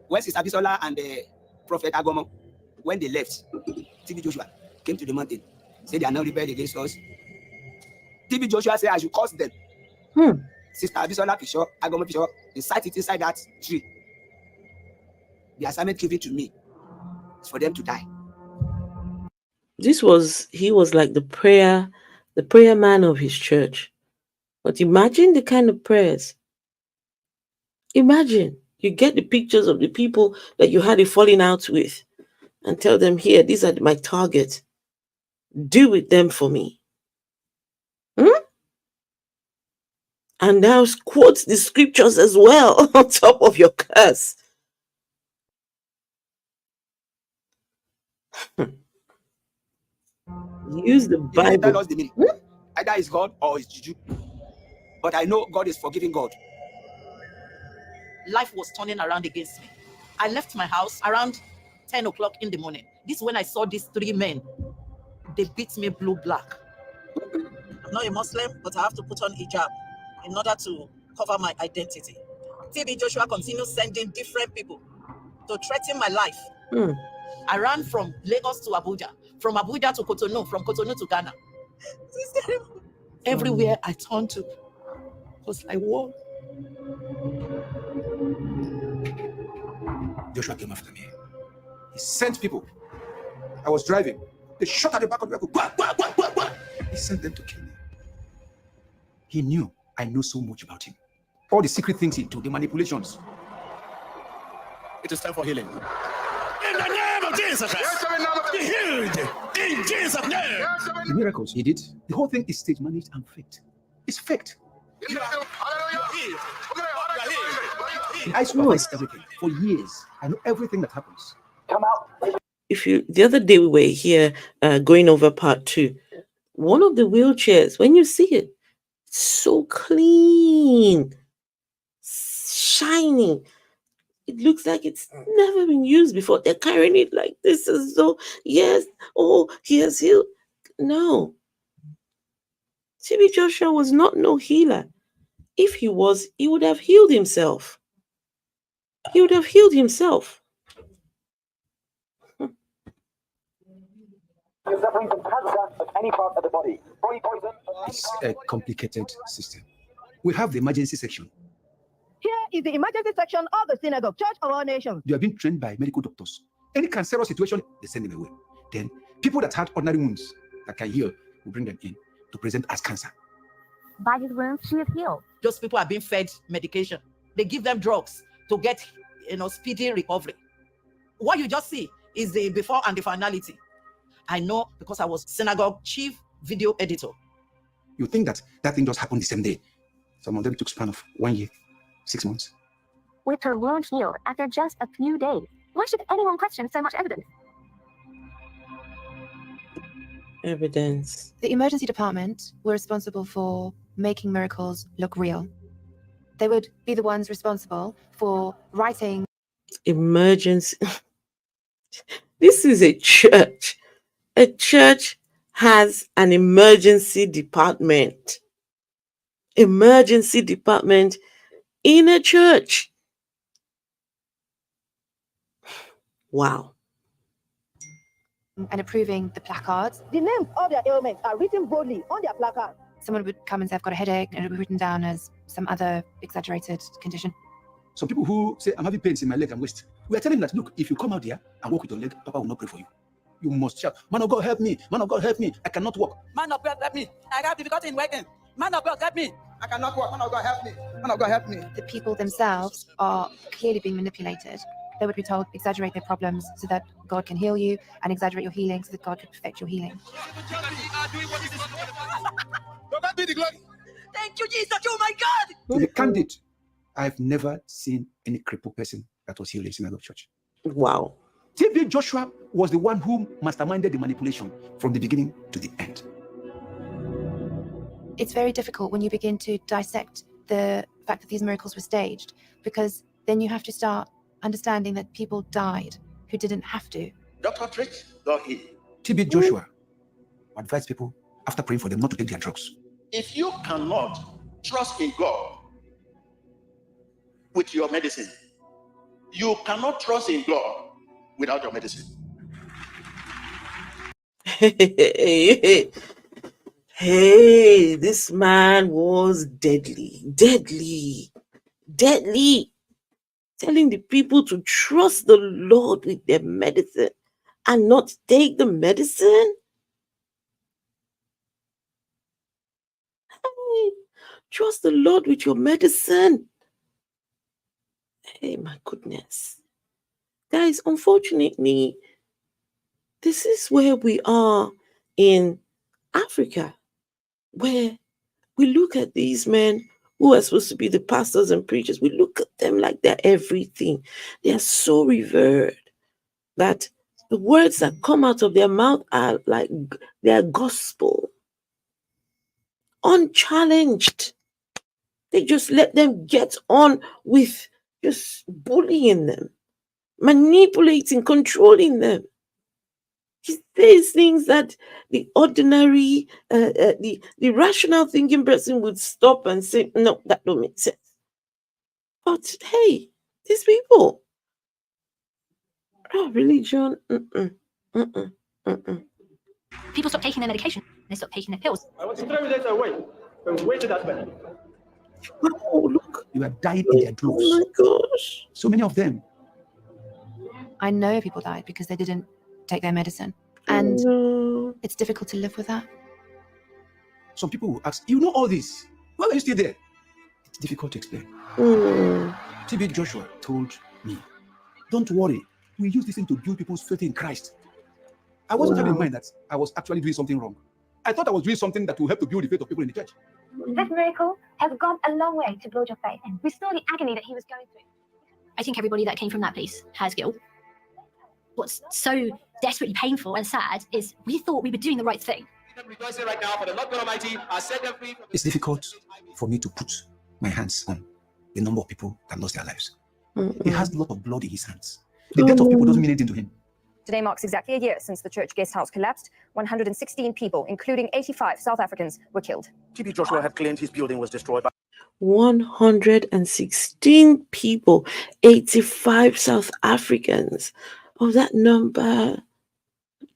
When Sister Bisola and the Prophet Agomo, when they left, TB Joshua came to the mountain, said they are not rebelled against us. TB Joshua said I should curse them. Sister Bisola Fisher, Agomo Fisher, they sat it inside that tree. The assignment given to me is for them to die. He was like the prayer man of his church. But imagine the kind of prayers. Imagine you get the pictures of the people that you had a falling out with and tell them, here, these are my targets. Do with them for me. And now quote the scriptures as well on top of your curse. Use the He didn't tell Bible. us the meaning. Either it's God or it's Juju. But I know God is forgiving God. Life was turning around against me. I left my house around 10 o'clock in the morning. This is when I saw these three men. They beat me blue black. I'm not a Muslim, but I have to put on hijab in order to cover my identity. TB Joshua continues sending different people to threaten my life. I ran from Lagos to Abuja, from Abuja to Cotonou, from Cotonou to Ghana. Everywhere I turned to was like, whoa. Joshua came after me. He sent people. I was driving. They shot at the back of the vehicle. Bah, bah, bah, bah, bah. He sent them to kill me. He knew I know so much about him. All the secret things he do, the manipulations. It is time for healing. In the name of Jesus Christ, be healed. In Jesus' name. The miracles he did, the whole thing is stage managed and faked. It's faked. I supervise everything for years. I know everything that happens. Come out. The other day we were here going over part 2. One of the wheelchairs, when you see it, so clean, shiny. It looks like it's never been used before. They're carrying it like this as though, yes, oh, he has healed. No. TB Joshua was not no healer. If he was, he would have healed himself. He would have healed himself. You're suffering from cancer of any part of the body. Body poison. It's a complicated system. We have the emergency section. Here is the emergency section of the synagogue, Church of All Nations. They have been trained by medical doctors. Any cancerous situation, they send them away. Then people that had ordinary wounds that can heal, we bring them in to present as cancer. By his wounds, she is healed. Those people are being fed medication. They give them drugs to get, speedy recovery. What you just see is the before and the finality. I know because I was synagogue chief video editor. You think that thing just happened the same day? Some of them took span of 1 year, 6 months. With her wound healed after just a few days, why should anyone question so much evidence? Evidence. The emergency department were responsible for making miracles look real. They would be the ones responsible for writing. Emergency. This is a church. A church has an emergency department. Emergency department in a church. Wow. And approving the placards. The names of their ailments are written boldly on their placard. Someone would come and say, I've got a headache, and it would be written down as some other exaggerated condition. Some people who say, I'm having pains in my leg and waist, we are telling them that, look, if you come out there and walk with your leg, Papa will not pray for you. You must shout, man of God, help me. Man of God, help me. I cannot walk. Man of God, help me. I have difficulty in walking. Man of God, help me. I cannot walk. Man of God, help me. Man of God, help me. The people themselves are clearly being manipulated. They would be told, exaggerate their problems so that God can heal you, and exaggerate your healing so that God could perfect your healing. Thank you, Jesus. Oh my God. To be candid, I've never seen any crippled person that was healed in synagogue church. Wow. TB Joshua was the one who masterminded the manipulation from the beginning to the end. It's very difficult when you begin to dissect the fact that these miracles were staged, because then you have to start understanding that people died who didn't have to. Dr. Trick, God heal. TB Joshua advised people after praying for them not to take their drugs. If you cannot trust in God with your medicine, you cannot trust in God without your medicine. Hey, this man was deadly. telling the people to trust the Lord with their medicine and not take the medicine. Hey, trust the Lord with your medicine. Hey, my goodness. Guys, unfortunately, this is where we are in Africa, where we look at these men who are supposed to be the pastors and preachers. We look at them like they're everything. They are so revered that the words that come out of their mouth are like their gospel, unchallenged. They just let them get on with just bullying them, manipulating, controlling them. He says things that the ordinary, the rational thinking person would stop and say, no, that don't make sense. But hey, these people, religion, People stop taking their medication. They stop taking their pills. I want to throw this away. And wait to that man. Oh, look. You have died in their droves. Oh my gosh. So many of them. I know people died because they didn't take their medicine. And it's difficult to live with that. Some people will ask, you know all this. Why are you still there? It's difficult to explain. TB Joshua told me, don't worry. We use this thing to build people's faith in Christ. I wasn't having in mind that I was actually doing something wrong. I thought I was doing something that will help to build the faith of people in the church. This miracle has gone a long way to build your faith and restore the agony that he was going through. I think everybody that came from that place has guilt. What's so desperately painful and sad is we thought we were doing the right thing. It's difficult for me to put my hands on the number of people that lost their lives. He has a lot of blood in his hands. The death of people doesn't mean anything to him. Today marks exactly a year since the church guest house collapsed. 116 people, including 85 South Africans, were killed. TB Joshua had claimed his building was destroyed by 116 people, 85 South Africans. Oh, that number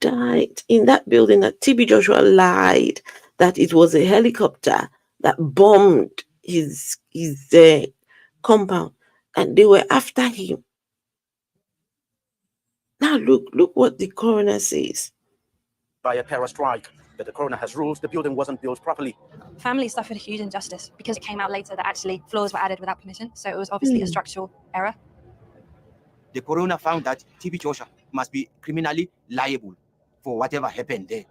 died in that building. That TB Joshua lied that it was a helicopter that bombed his compound, and they were after him. Now look what the coroner says. by a terror strike. But the coroner has ruled the building wasn't built properly. Family suffered a huge injustice because it came out later that actually floors were added without permission. So it was obviously a structural error. The coroner found that TB Joshua must be criminally liable for whatever happened there.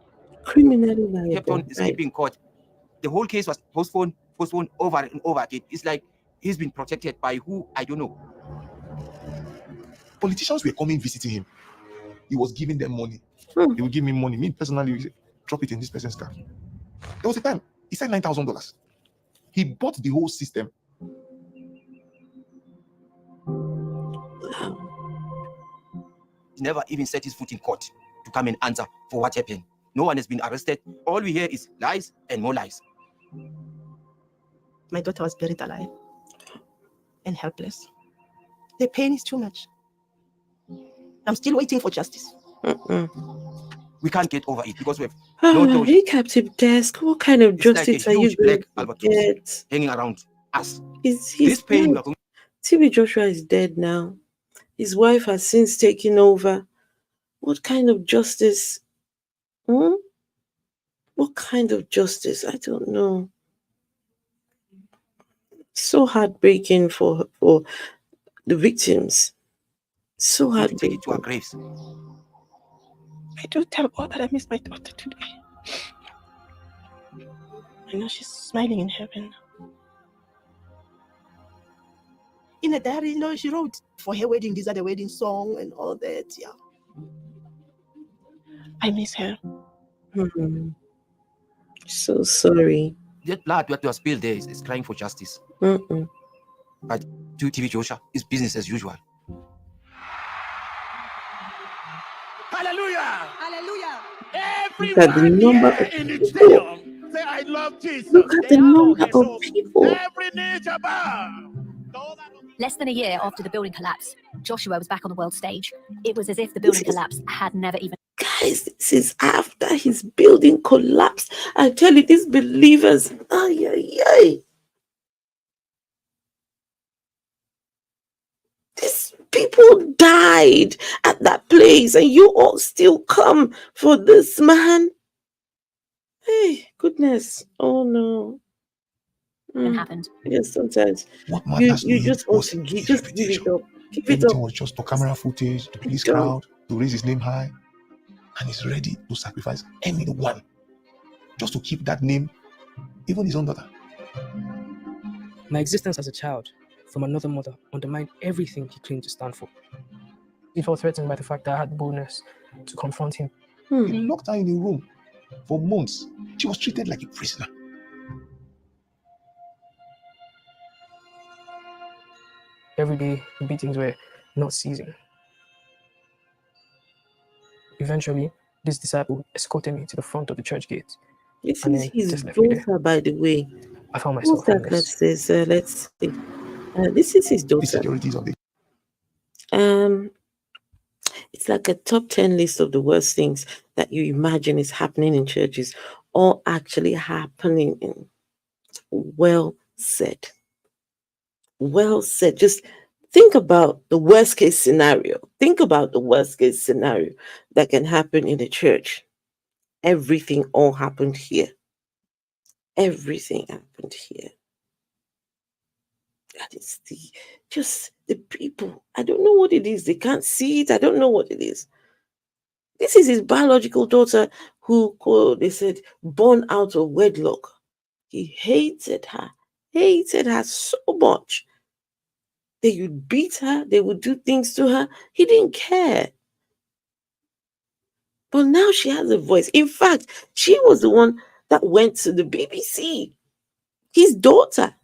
Criminally liable. Kept on escaping court. The whole case was postponed over and over again. It's like he's been protected by who, I don't know. Politicians were coming visiting him. He was giving them money. He would give me money. Me personally, drop it in this person's car. There was a time he said $9,000. He bought the whole system. He never even set his foot in court to come and answer for what happened. No one has been arrested. All we hear is lies and more lies. My daughter was buried alive and helpless. The pain is too much. I'm still waiting for justice. We can't get over it because we have no Oh, hey, Captain Desk, what kind of justice like are you going black to get? hanging around us. He's This pain we dead. are going. TB Joshua is dead now. His wife has since taken over. What kind of justice? What kind of justice? I don't know. So heartbreaking for the victims. So to heartbreaking. take it to our graves. I do tell God that I miss my daughter today. I know she's smiling in heaven. In a diary, she wrote for her wedding, these are the wedding song and all that, yeah. I miss her. So sorry. That blood that was spilled there is crying for justice. But to TB Joshua, it's business as usual. Hallelujah! Hallelujah! Look at the number of In the people. stadium, say, I love Jesus. Look at the number of people. Every knee shall bow. Less than a year after the building collapse, Joshua was back on the world stage. It was as if the building collapse had never even... Guys, this is after his building collapsed. I tell you, these believers, this People died at that place, and you all still come for this man. Hey, goodness. Oh no. Happened. Yes, sometimes What you matters to him just want was to his just give it reputation. up. Give it Everything up. was just for camera footage, to please Don't. crowd, to raise his name high. And he's ready to sacrifice anyone just to keep that name, even his own daughter. My existence as a child from another mother undermined everything he claimed to stand for. He felt threatened by the fact that I had boldness to confront him. He locked her in a room for months. She was treated like a prisoner. Every day, the beatings were not ceasing. Eventually, this disciple escorted me to the front of the church gate. This and is then his just left me there. daughter, by the way. I found What's myself that that homeless. says? Let's see. This is his The daughter. securities of the It's like a top 10 list of the worst things that you imagine is happening in churches, or actually happening in. Well said. Well said. Just think about the worst case scenario. Think about the worst case scenario that can happen in the church. Everything all happened here. Everything happened here. That is just the people. I don't know what it is. They can't see it. I don't know what it is. This is his biological daughter who, they said, born out of wedlock. He hated her so much. They would beat her, they would do things to her. He didn't care. But now she has a voice. In fact, she was the one that went to the BBC. His daughter.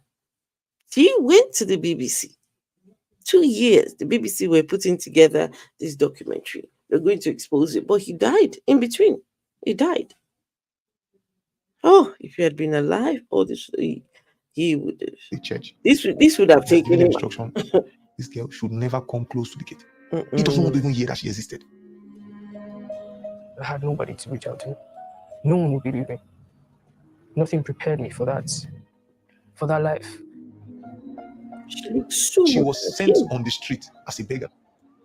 She went to the BBC. 2 years, the BBC were putting together this documentary. They're going to expose it, but he died in between. He died. Oh, if he had been alive, he would have. The church. This would have taken him. Instruction. This girl should never come close to the gate. He doesn't want to even hear that she existed. I had nobody to reach out to. No one would believe me. Nothing prepared me for that life. She was sent on the street as a beggar.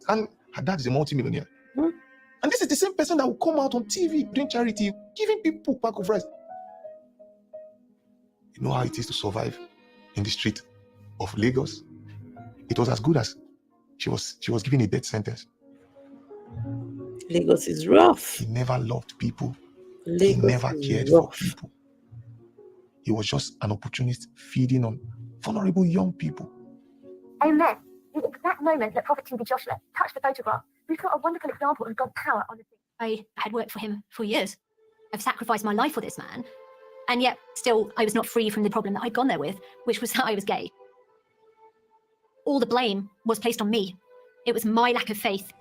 And her dad is a multimillionaire. And this is the same person that will come out on TV doing charity, giving people pack of rice. You know how it is to survive in the street of Lagos? It was as good as she was given a death sentence. Lagos is rough. He never loved people. Lagos he never cared for people. He was just an opportunist feeding on vulnerable young people. Amen. The exact moment that Prophet T.B. Joshua touched the photograph, we've got a wonderful example of God's power on the scene. I had worked for him for years. I've sacrificed my life for this man. And yet, still, I was not free from the problem that I'd gone there with, which was that I was gay. All the blame was placed on me. It was my lack of faith.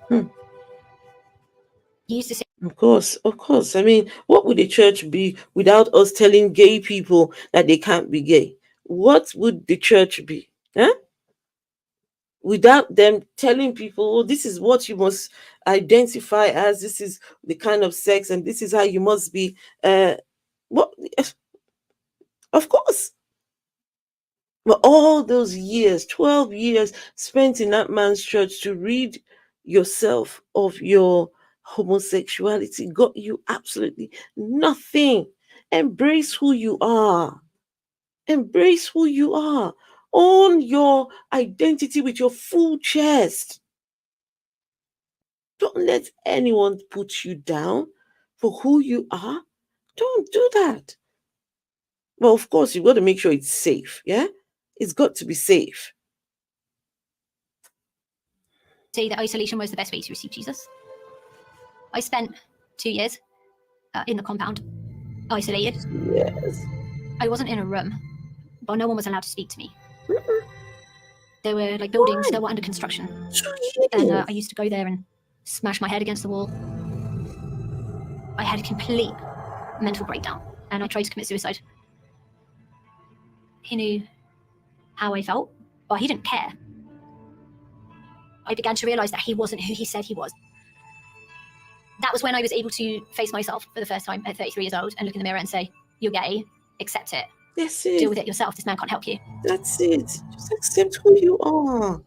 He used to say, Of course. I mean, what would the church be without us telling gay people that they can't be gay? What would the church be? Huh? Without them telling people, oh, this is what you must identify as, this is the kind of sex, and this is how you must be. What? Of course. But all those years, 12 years spent in that man's church to rid yourself of your homosexuality got you absolutely nothing. Embrace who you are. Embrace who you are. Own your identity with your full chest. Don't let anyone put you down for who you are. Don't do that. Well, of course, you've got to make sure it's safe. Yeah? It's got to be safe. say that isolation was the best way to receive Jesus. I spent 2 years in the compound, isolated. Yes. I wasn't in a room, but no one was allowed to speak to me. There were like buildings that were under construction, and I used to go there and smash my head against the wall. I had a complete mental breakdown, and I tried to commit suicide. He knew how I felt, but he didn't care. I began to realize that he wasn't who he said he was. That was when I was able to face myself for the first time at 33 years old and look in the mirror and say, you're gay, accept it. That's it. Deal with it yourself. This man can't help you. That's it. Just accept who you are.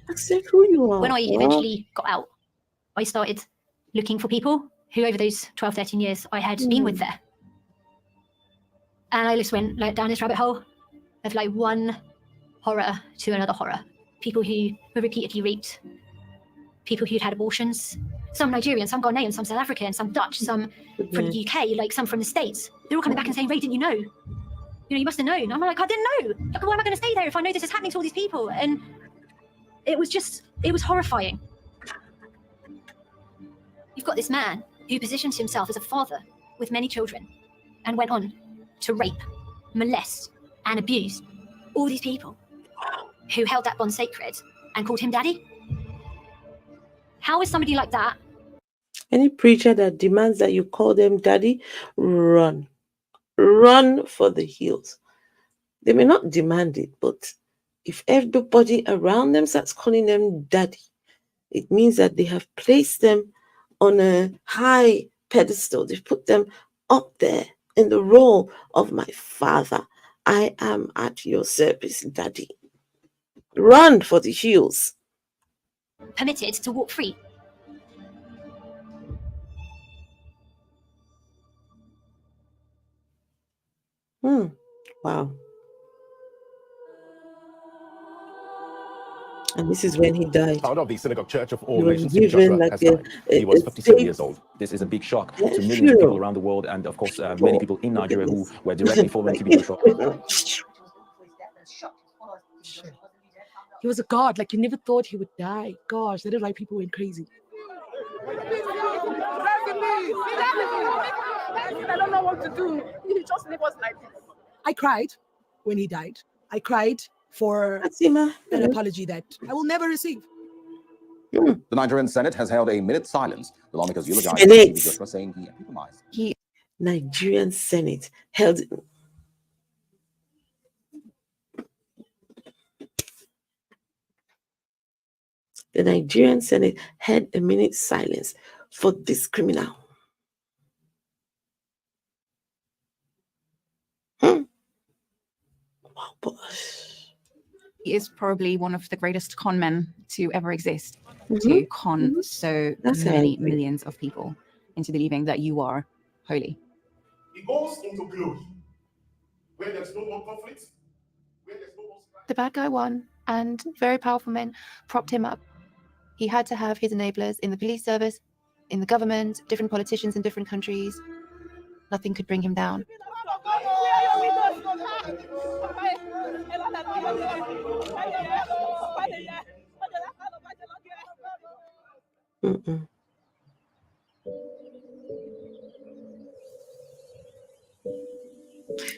Accept who you are. When I eventually got out, I started looking for people who over those 12, 13 years I had been with there. And I just went like down this rabbit hole of like one horror to another horror. People who were repeatedly raped, people who'd had abortions, some Nigerian, some Ghanaian, some South African, some Dutch, some from the UK, like some from the States. They're all coming back and saying, Ray, didn't you know? You know, you must have known. I'm like, I didn't know. Like, why am I going to stay there if I know this is happening to all these people? And it was horrifying. You've got this man who positioned himself as a father with many children and went on to rape, molest, and abuse all these people who held that bond sacred and called him daddy. How is somebody like that? Any preacher that demands that you call them daddy, run. Run for the hills. They may not demand it, but if everybody around them starts calling them daddy, it means that they have placed them on a high pedestal. They've put them up there in the role of my father. I am at your service, daddy. Run for the hills. Permitted to walk free. Wow. And this is when he died. Founder of the Synagogue Church of All He was Nations, given Joshua, like has died. He was 57 years old. This is a big shock to millions of people around the world, and of course, many people in Nigeria who were directly following TB Joshua. He was a god. Like, you never thought he would die. Gosh, that is why people went crazy. I don't know what to do. He just leave us like this. I cried when he died. I cried for an apology that I will never receive. The Nigerian Senate has held a minute silence. The lawmakers eulogized Senate. TB Joshua, saying he epitomized. Nigerian Senate held. The Nigerian Senate had a minute silence for this criminal. He is probably one of the greatest con men to ever exist, to con so many millions of people into believing that you are holy. He goes into glory where there's no more conflict, where there's no more strife. The bad guy won, and very powerful men propped him up. He had to have his enablers in the police service, in the government, different politicians in different countries. Nothing could bring him down.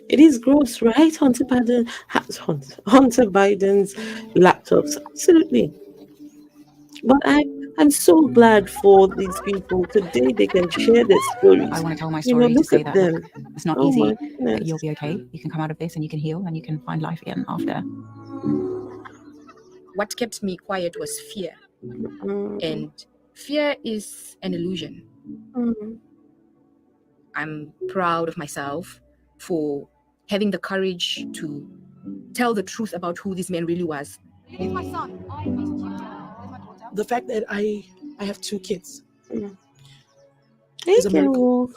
It is gross, right? Hunter Biden's laptops, absolutely. But I'm so glad for these people today. They can share their stories. I want to tell my story to look say at that them. look, it's not Oh easy, my but goodness. you'll be okay. You can come out of this and you can heal and you can find life again after. What kept me quiet was fear. And fear is an illusion. I'm proud of myself for having the courage to tell the truth about who this man really was. He's my son. The fact that I have 2 kids is a miracle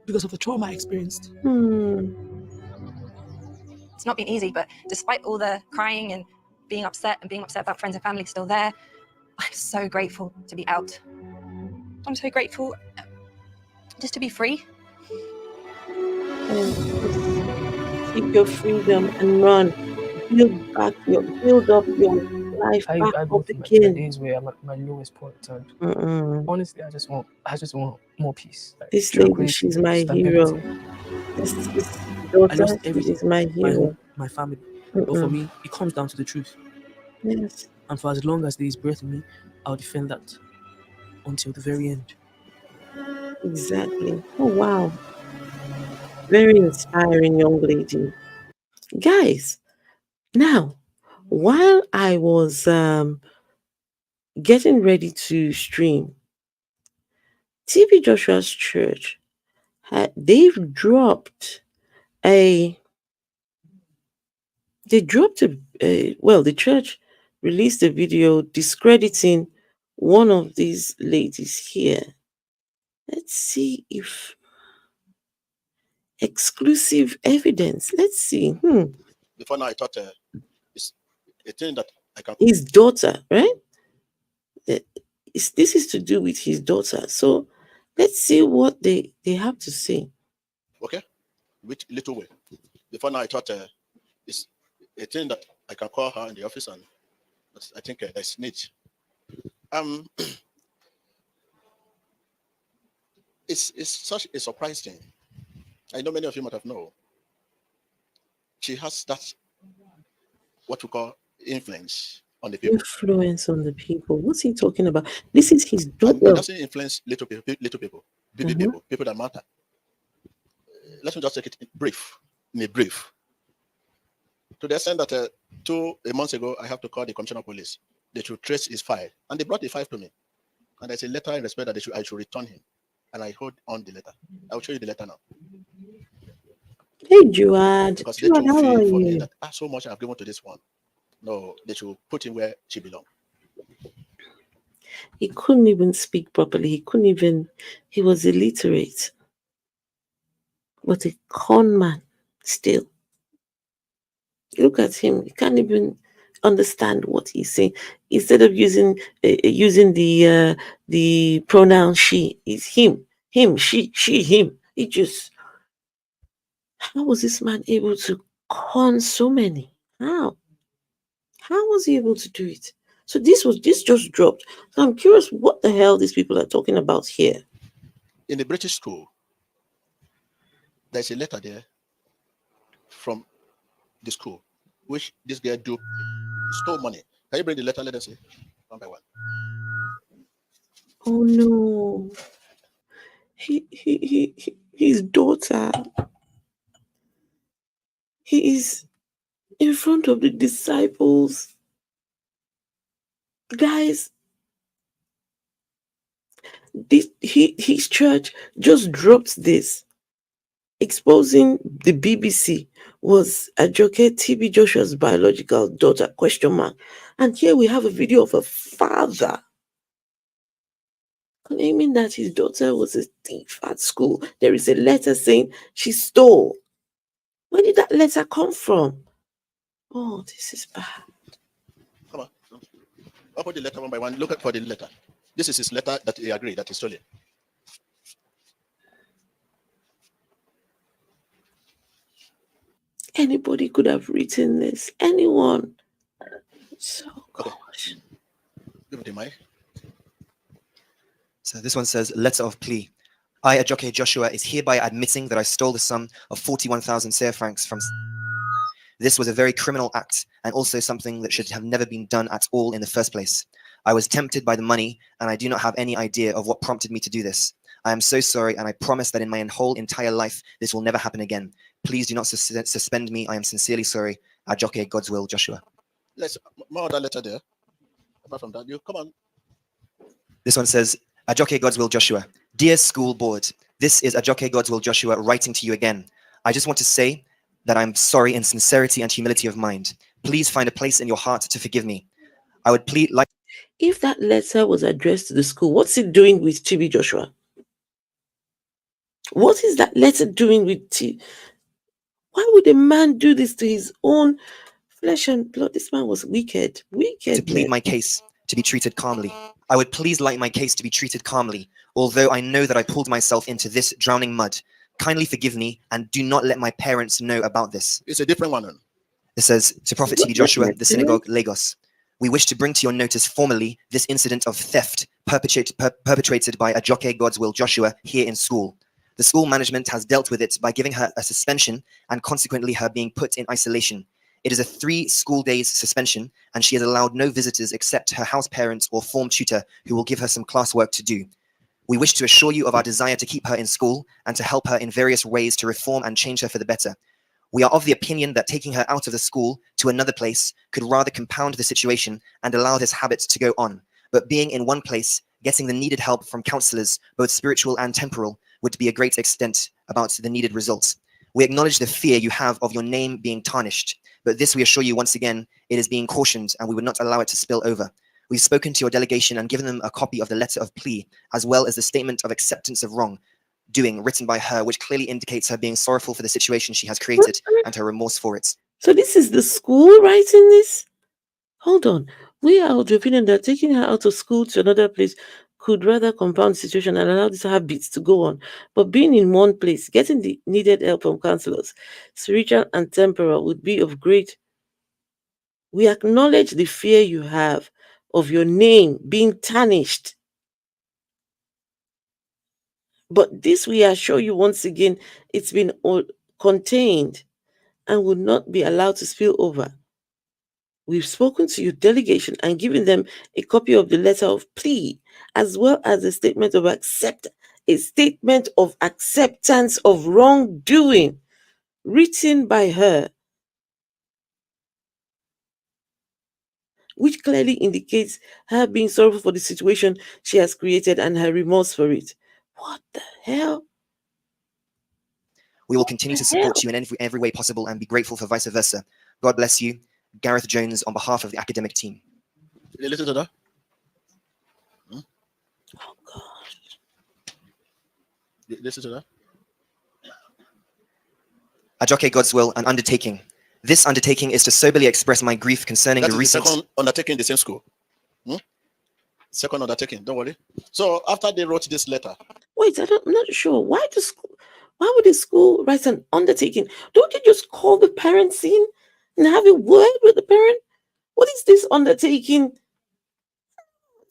because of the trauma I experienced. It's not been easy, but despite all the crying and being upset about friends and family still there, I'm so grateful to be out. I'm so grateful just to be free. Keep your freedom and run. Build up your life I back go up through my again. days where I'm at my lowest point, and honestly, I just want more peace. Like, This lady, tranquility, she's my stability. hero. This I daughter, lost everything. is my My hero. home, my family. But for me, it comes down to the truth. Yes. And for as long as there is breath in me, I'll defend that until the very end. Exactly. Oh, wow. Very inspiring young lady. Guys, now, while I was getting ready to stream, TB Joshua's church, they've dropped the church released a video discrediting one of these ladies here. Let's see if exclusive evidence. Let's see. Before now, I thought it's a thing that I can. His daughter, right? This is to do with his daughter. So let's see what they have to say. Okay, which little way. Before now, I thought it's a thing that I can call her in the office, and I think there's need. It's such a surprise thing. I know many of you might have known. She has that what we call influence on the people. Influence on the people. What's he talking about? This is his And daughter. it doesn't influence little people, big people that matter. Let me just take it in a brief. To the extent that a month ago, I have to call the commissioner of police. They should trace his file. And they brought the file to me. And there's a letter in respect that I should return him. And I hold on the letter. I'll show you the letter now. Hey, Juad. Because they Juad, don't how feel are for me you? that so much I've given to this one. No, they should put him where she belongs. He couldn't even speak properly. He was illiterate. But a con man still. Look at him. He can't even understand what he's saying. Instead of using the pronoun she, is him, she, him. He just, how was this man able to con so many? How was he able to do it? So this just dropped. So I'm curious what the hell these people are talking about here. In the British school, there's a letter there from the school, which this girl stole money. Can you bring the letter? Let us see, one by one. Oh no. His daughter. He is in front of the disciples. Guys, his church just dropped this, exposing the BBC was Ajoke TB Joshua's biological daughter, ? And here we have a video of a father claiming that his daughter was a thief at school. There is a letter saying she stole. Where did that letter come from? Oh, this is bad. Come on. Open the letter one by one. Look at for the letter. This is his letter that he agreed that he stole it. Anybody could have written this. Anyone. So gosh. Give it the mic. So this one says, letter of plea. I, Ajoke Joshua, is hereby admitting that I stole the sum of 41,000 CFA francs from... This was a very criminal act and also something that should have never been done at all in the first place. I was tempted by the money and I do not have any idea of what prompted me to do this. I am so sorry and I promise that in my whole entire life, this will never happen again. Please do not suspend me. I am sincerely sorry. Ajoke, God's will, Joshua. Let's more other letter there. Apart from that, you come on. This one says, Ajoke, God's will, Joshua. Dear school board, this is Ajoke, God's will, Joshua, writing to you again. I just want to say that I'm sorry in sincerity and humility of mind. Please find a place in your heart to forgive me. I would plead like... If that letter was addressed to the school, what's it doing with TB Joshua? What is that letter doing with T? Why would a man do this to his own flesh and blood? This man was wicked. To plead my case to be treated calmly. I would please like my case to be treated calmly, although I know that I pulled myself into this drowning mud. Kindly forgive me and do not let my parents know about this. It's a different one. It says, to Prophet TB Joshua, the synagogue, Lagos. We wish to bring to your notice formally this incident of theft perpetrated by Ajoke, God's will, Joshua here in school. The school management has dealt with it by giving her a suspension and consequently her being put in isolation. It is a 3 school days suspension and she is allowed no visitors except her house parents or form tutor who will give her some classwork to do. We wish to assure you of our desire to keep her in school and to help her in various ways to reform and change her for the better. We are of the opinion that taking her out of the school to another place could rather compound the situation and allow this habit to go on. But being in one place, getting the needed help from counselors, both spiritual and temporal, would be a great extent about the needed results. We acknowledge the fear you have of your name being tarnished, but this we assure you once again, it is being cautioned and we would not allow it to spill over. We've spoken to your delegation and given them a copy of the letter of plea, as well as the statement of acceptance of wrongdoing written by her, which clearly indicates her being sorrowful for the situation she has created and her remorse for it. So this is the school writing this? Hold on. We are of the opinion that taking her out of school to another place could rather compound the situation and allow these habits to go on. But being in one place, getting the needed help from counselors, spiritual and temporal, would be of great. We acknowledge the fear you have of your name being tarnished. But this we assure you once again, it's been contained and will not be allowed to spill over. We've spoken to your delegation and given them a copy of the letter of plea, as well as a statement of acceptance of wrongdoing written by her, which clearly indicates her being sorrowful for the situation she has created and her remorse for it. What the hell? We will continue to support you in every way possible and be grateful for vice versa. God bless you. Gareth Jones on behalf of the academic team. Did you listen to that? Oh, gosh. Did you listen to that? Ajoke Godswill, an undertaking. This undertaking is to soberly express my grief concerning That the is the recent... second undertaking in the same school. Second undertaking, don't worry. So after they wrote this letter... Wait, I'm not sure. Why would the school write an undertaking? Don't you just call the parents in and have a word with the parent? What is this undertaking?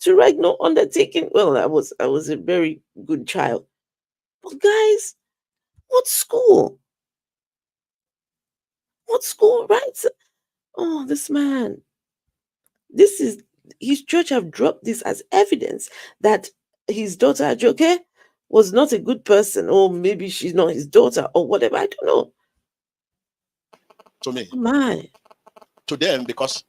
To write no undertaking? Well, I was a very good child. But guys, what school? What school writes? Oh, this man. This is his church have dropped this as evidence that his daughter Ajoke was not a good person, or maybe she's not his daughter, or whatever. I don't know. To me. Oh my. To them, because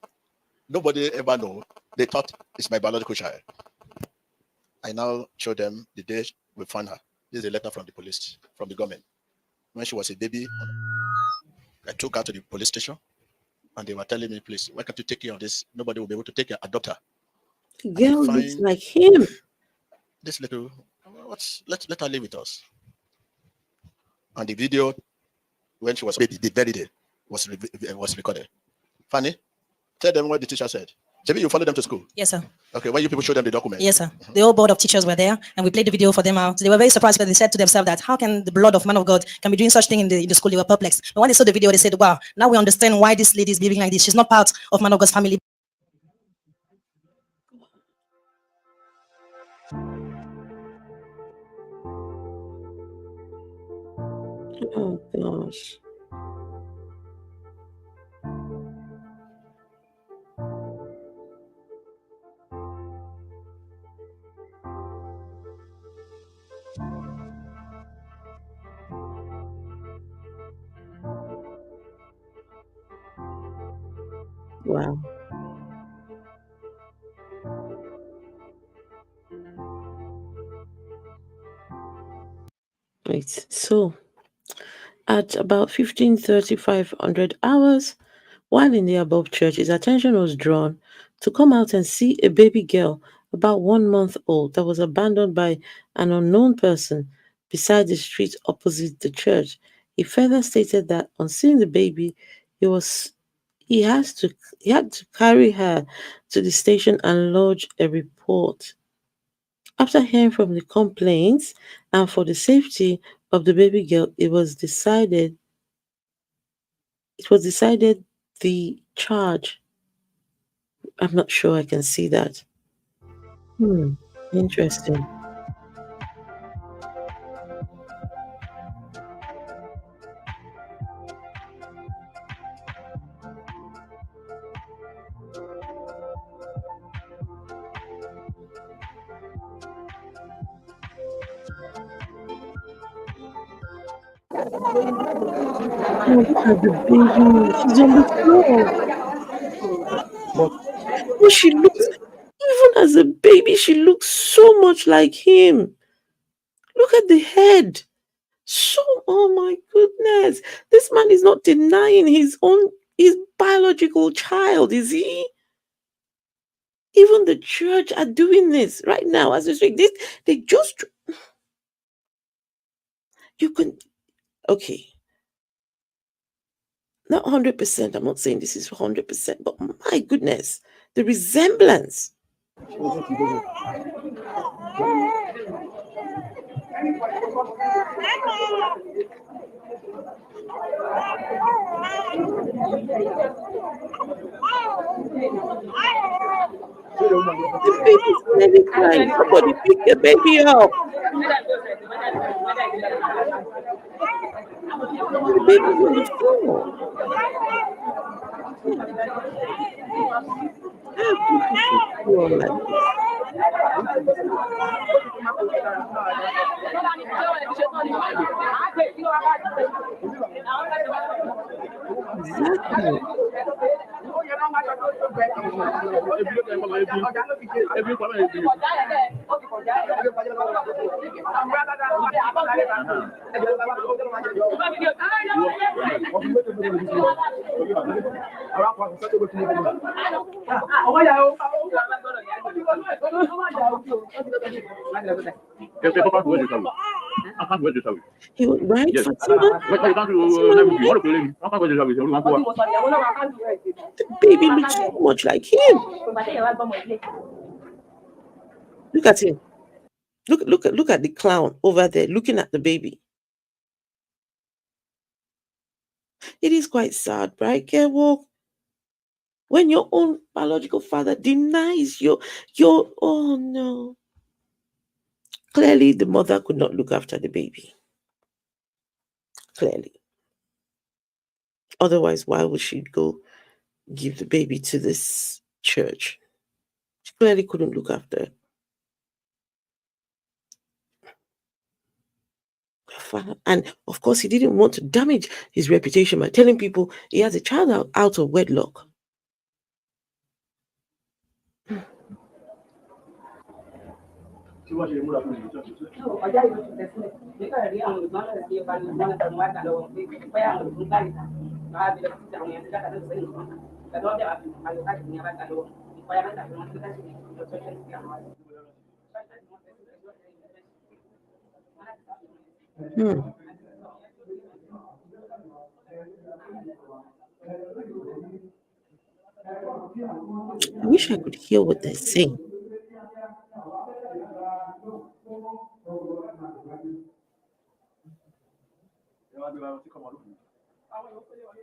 nobody ever know, they thought it's my biological child. I now show them the day we found her. This is a letter from the police, from the government. When she was a baby, I took her to the police station and they were telling me, please, why can't you take care of this? Nobody will be able to take her, adopt her. The girl looks like him. This little, let her live with us. And the video, when she was baby, the very day, was recorded. Fanny, tell them what the teacher said. Maybe you follow them to school. Yes, sir. Okay, when you people show them the document. Yes, sir. The whole board of teachers were there, and we played the video for them out. They were very surprised because they said to themselves that how can the blood of man of God can be doing such thing in the school? They were perplexed. But when they saw the video, they said, wow, now we understand why this lady is behaving like this. She's not part of man of God's family. Oh gosh. Wow. Right. So at about 15:35 hours, while in the above church, his attention was drawn to come out and see a baby girl about 1 month old that was abandoned by an unknown person beside the street opposite the church. He further stated that on seeing the baby, he had to carry her to the station and lodge a report. After hearing from the complaints and for the safety of the baby girl, it was decided the charge. I'm not sure I can see that. Interesting. Oh, look at the baby. She's on the floor. Oh, she looks, even as a baby, she looks so much like him. Look at the head. So, oh my goodness, this man is not denying his biological child, is he? Even the church are doing this right now as we speak. This they just you can okay. Not 100%. I'm not saying this is 100%, but my goodness, the resemblance. The baby's clearly crying. Somebody pick the baby up. The baby's on the floor. How people should go on like Exactly. He was right, Yes. Fatima. The baby looks so much like him. Look at him. Look at the clown over there looking at the baby. It is quite sad, right, Kerwalk? When your own biological father denies your oh no. Clearly the mother could not look after the baby. Clearly. Otherwise, why would she go give the baby to this church? She clearly couldn't look after it. And of course, he didn't want to damage his reputation by telling people he has a child out of wedlock. I wish I could hear what they're saying.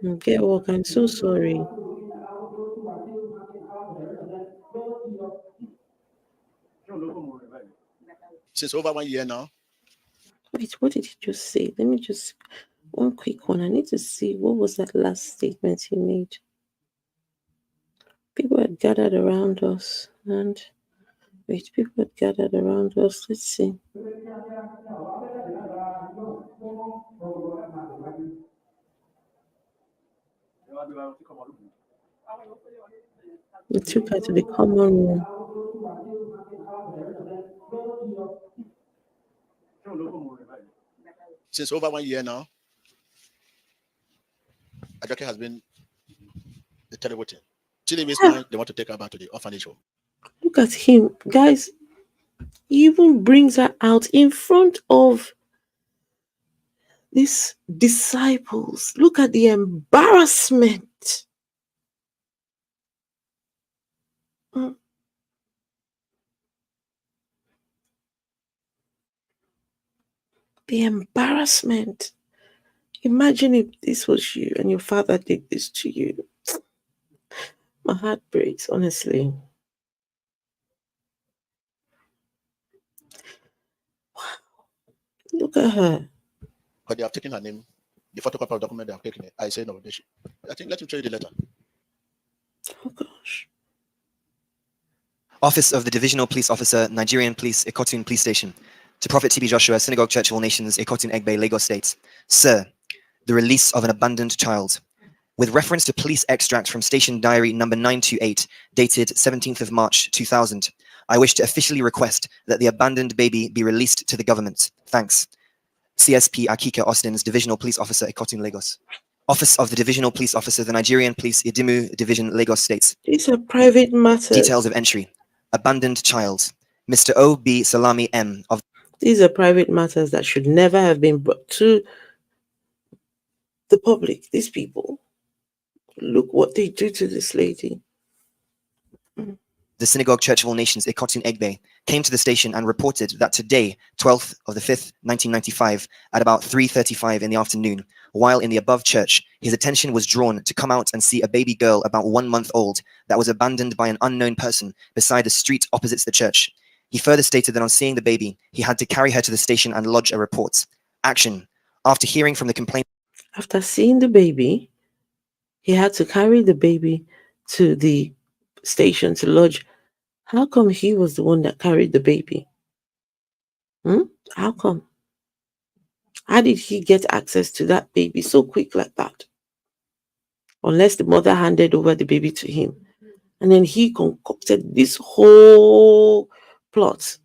Okay, well, I'm so sorry. Since over 1 year now. Wait, what did he just say? Let me just one quick one. I need to see what was that last statement he made. People had gathered around us, and wait, people had gathered around us. Let's see. We took her to the common room. Since over 1 year now, Ajoke has been a terrible thing. Till this night, they want to take her back to the orphanage home. Look at him, guys. He even brings her out in front of these disciples. Look at the embarrassment. The embarrassment. Imagine if this was you and your father did this to you. My heart breaks, honestly. Wow. Look at her. But they have taken her name, the photocopy of document they have taken it. I say no. I think let him show you the letter. Oh gosh. Office of the Divisional Police Officer, Nigerian Police, Ikotun Police Station. To Prophet TB Joshua, Synagogue Church of All Nations, Ikotun Egbe, Lagos State. Sir, the release of an abandoned child. With reference to police extract from Station Diary number 928, dated 17th of March 2000, I wish to officially request that the abandoned baby be released to the government. Thanks. CSP Akike Austin's Divisional Police Officer, Ikotun, Lagos. Office of the Divisional Police Officer, the Nigerian Police, Idimu Division, Lagos States. These are private matters. Details of entry. Abandoned child. Mr. O.B. Salami M. of. These are private matters that should never have been brought to the public. These people, look what they do to this lady. The Synagogue Church of All Nations, Ikotun Egbe, came to the station and reported that today, 12th of the 5th, 1995, at about 3:35 in the afternoon, while in the above church, his attention was drawn to come out and see a baby girl about 1 month old that was abandoned by an unknown person beside the street opposite the church. He further stated that on seeing the baby, he had to carry her to the station and lodge a report. Action. After hearing from the complaint. After seeing the baby, he had to carry the baby to the station to lodge. How come he was the one that carried the baby? How come? How did he get access to that baby so quick like that? Unless the mother handed over the baby to him. And then he concocted this whole plot.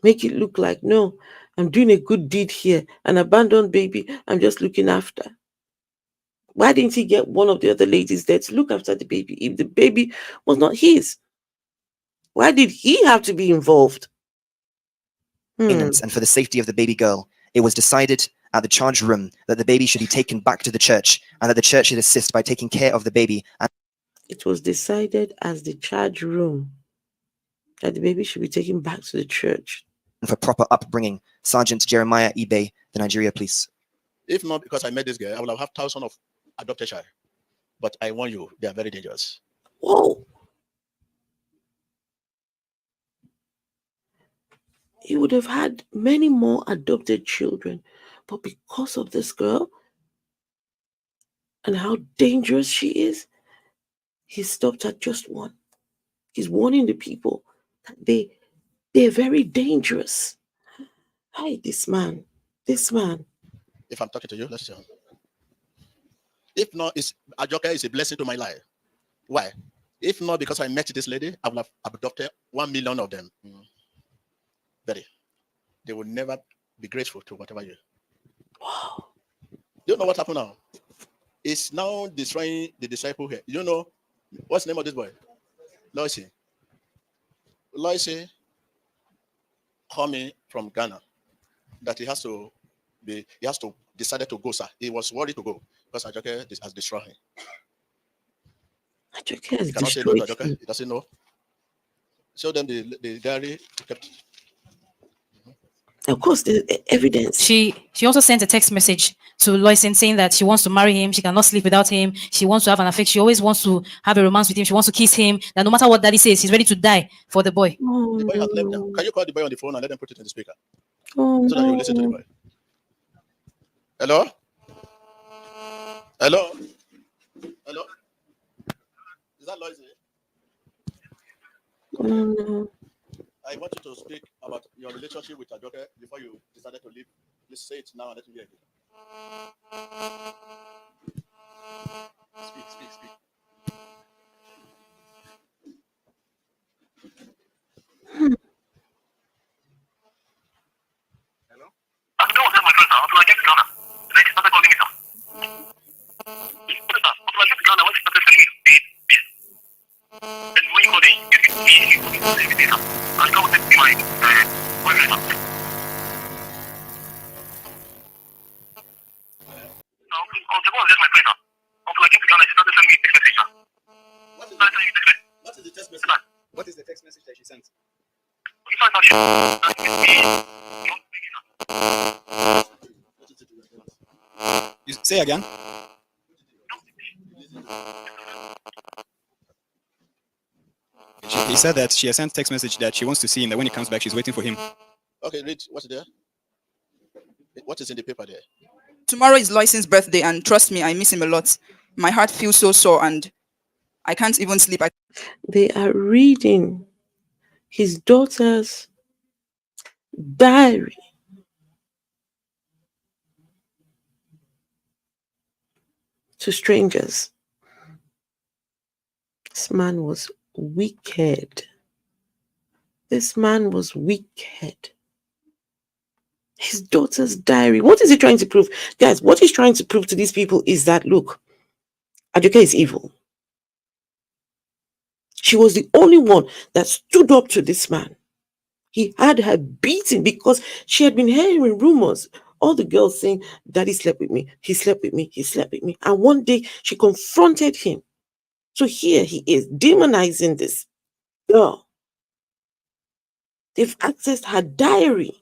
Make it look like, no, I'm doing a good deed here. An abandoned baby, I'm just looking after. Why didn't he get one of the other ladies there to look after the baby if the baby was not his? Why did he have to be involved? And for the safety of the baby girl, it was decided at the charge room that the baby should be taken back to the church and that the church should assist by taking care of the baby. And it was decided as the charge room that the baby should be taken back to the church. And for proper upbringing, Sergeant Jeremiah Ibe, the Nigeria Police. If not because I met this girl, I would have had thousands of adopted child. But I warn you, they are very dangerous. Whoa. He would have had many more adopted children. But because of this girl and how dangerous she is, he stopped at just one. He's warning the people that they're very dangerous. Hi, this man. If I'm talking to you, let's see. If not, Ajoka is a blessing to my life. Why? If not because I met this lady, I would have adopted 1 million of them. They will never be grateful to whatever you. Wow. You know what happened now? It's now destroying the disciple here. You know what's the name of this boy? Loisy. Loisy coming from Ghana. That he has to decided to go, sir. He was worried to go because Ajoke has destroyed him. Ajoke has he cannot destroyed say no to Ajoke. He doesn't know. Show them the diary kept. Of course, the evidence. She also sent a text message to Loisin saying that she wants to marry him. She cannot sleep without him. She wants to have an affection. She always wants to have a romance with him. She wants to kiss him. That no matter what daddy says, she's ready to die for the boy. The boy has left now. Can you call the boy on the phone and let them put it in the speaker? So that you listen to the boy. Hello? Hello? Hello? Is that Loisy? I want you to speak about your relationship with Ajoke before you decided to leave. Please say it now and let me hear it. Speak. Hello? What is the text message that she sent? You say again? He said that she has sent text message that she wants to see him, that when he comes back, she's waiting for him. Okay, read. What's there? What is in the paper there? Tomorrow is Loisin's birthday, and trust me, I miss him a lot. My heart feels so sore, and I can't even sleep. They are reading his daughter's diary. To strangers. This man was wicked. This man was wicked. His daughter's diary. What is he trying to prove? Guys, what he's trying to prove to these people is that, look, Ajoke is evil. She was the only one that stood up to this man. He had her beaten because she had been hearing rumors. All the girls saying, Daddy slept with me, he slept with me, he slept with me. And one day she confronted him. So here he is demonizing this girl. They've accessed her diary.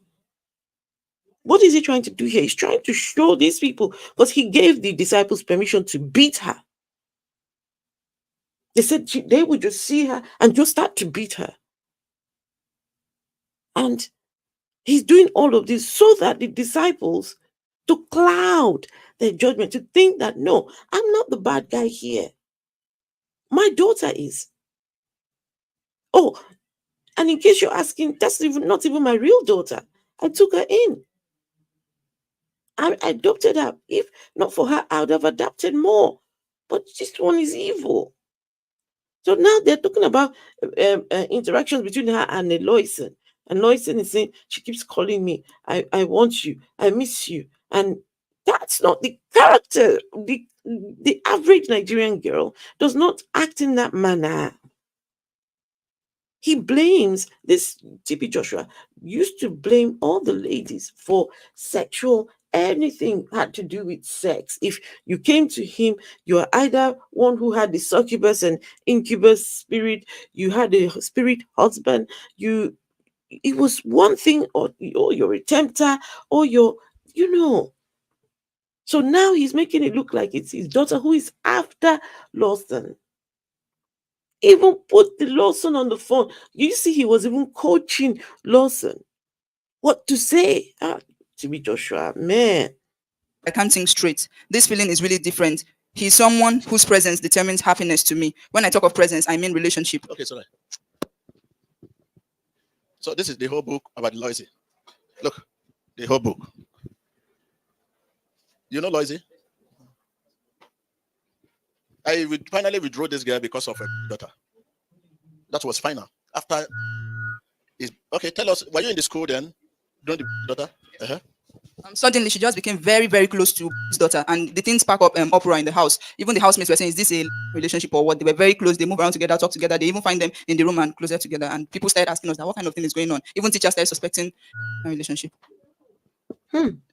What is he trying to do here? He's trying to show these people, because he gave the disciples permission to beat her. They said they would just see her and just start to beat her. And he's doing all of this so that the disciples to cloud their judgment, to think that, no, I'm not the bad guy here. My daughter is. Oh, and in case you're asking, that's not even my real daughter. I took her in. I adopted her. If not for her, I would have adopted more. But this one is evil. So now they're talking about interactions between her and Loisen. And Loisen is saying, she keeps calling me. I want you. I miss you. And that's not the character. The average Nigerian girl does not act in that manner. He blames this TB Joshua, used to blame all the ladies for sexual, anything had to do with sex. If you came to him, you are either one who had the succubus and incubus spirit, you had a spirit husband, it was one thing, or you're a tempter, or So now he's making it look like it's his daughter who is after Lawson. Even put the Lawson on the phone. You see, he was even coaching Lawson what to say. TB Joshua, man. I can't think straight. This feeling is really different. He's someone whose presence determines happiness to me. When I talk of presence, I mean relationship. Okay, sorry. So this is the whole book about Loisy. Look, the whole book. You know Loisy? I finally withdrew this girl because of her daughter. That was final. After, okay, tell us, were you in the school then? During the daughter? Uh-huh. Suddenly, she just became very, very close to his daughter, and the things spark up uproar in the house. Even the housemates were saying, "Is this a relationship or what?" They were very close. They move around together, talk together. They even find them in the room and closer together. And people started asking us that what kind of thing is going on. Even teachers started suspecting a relationship.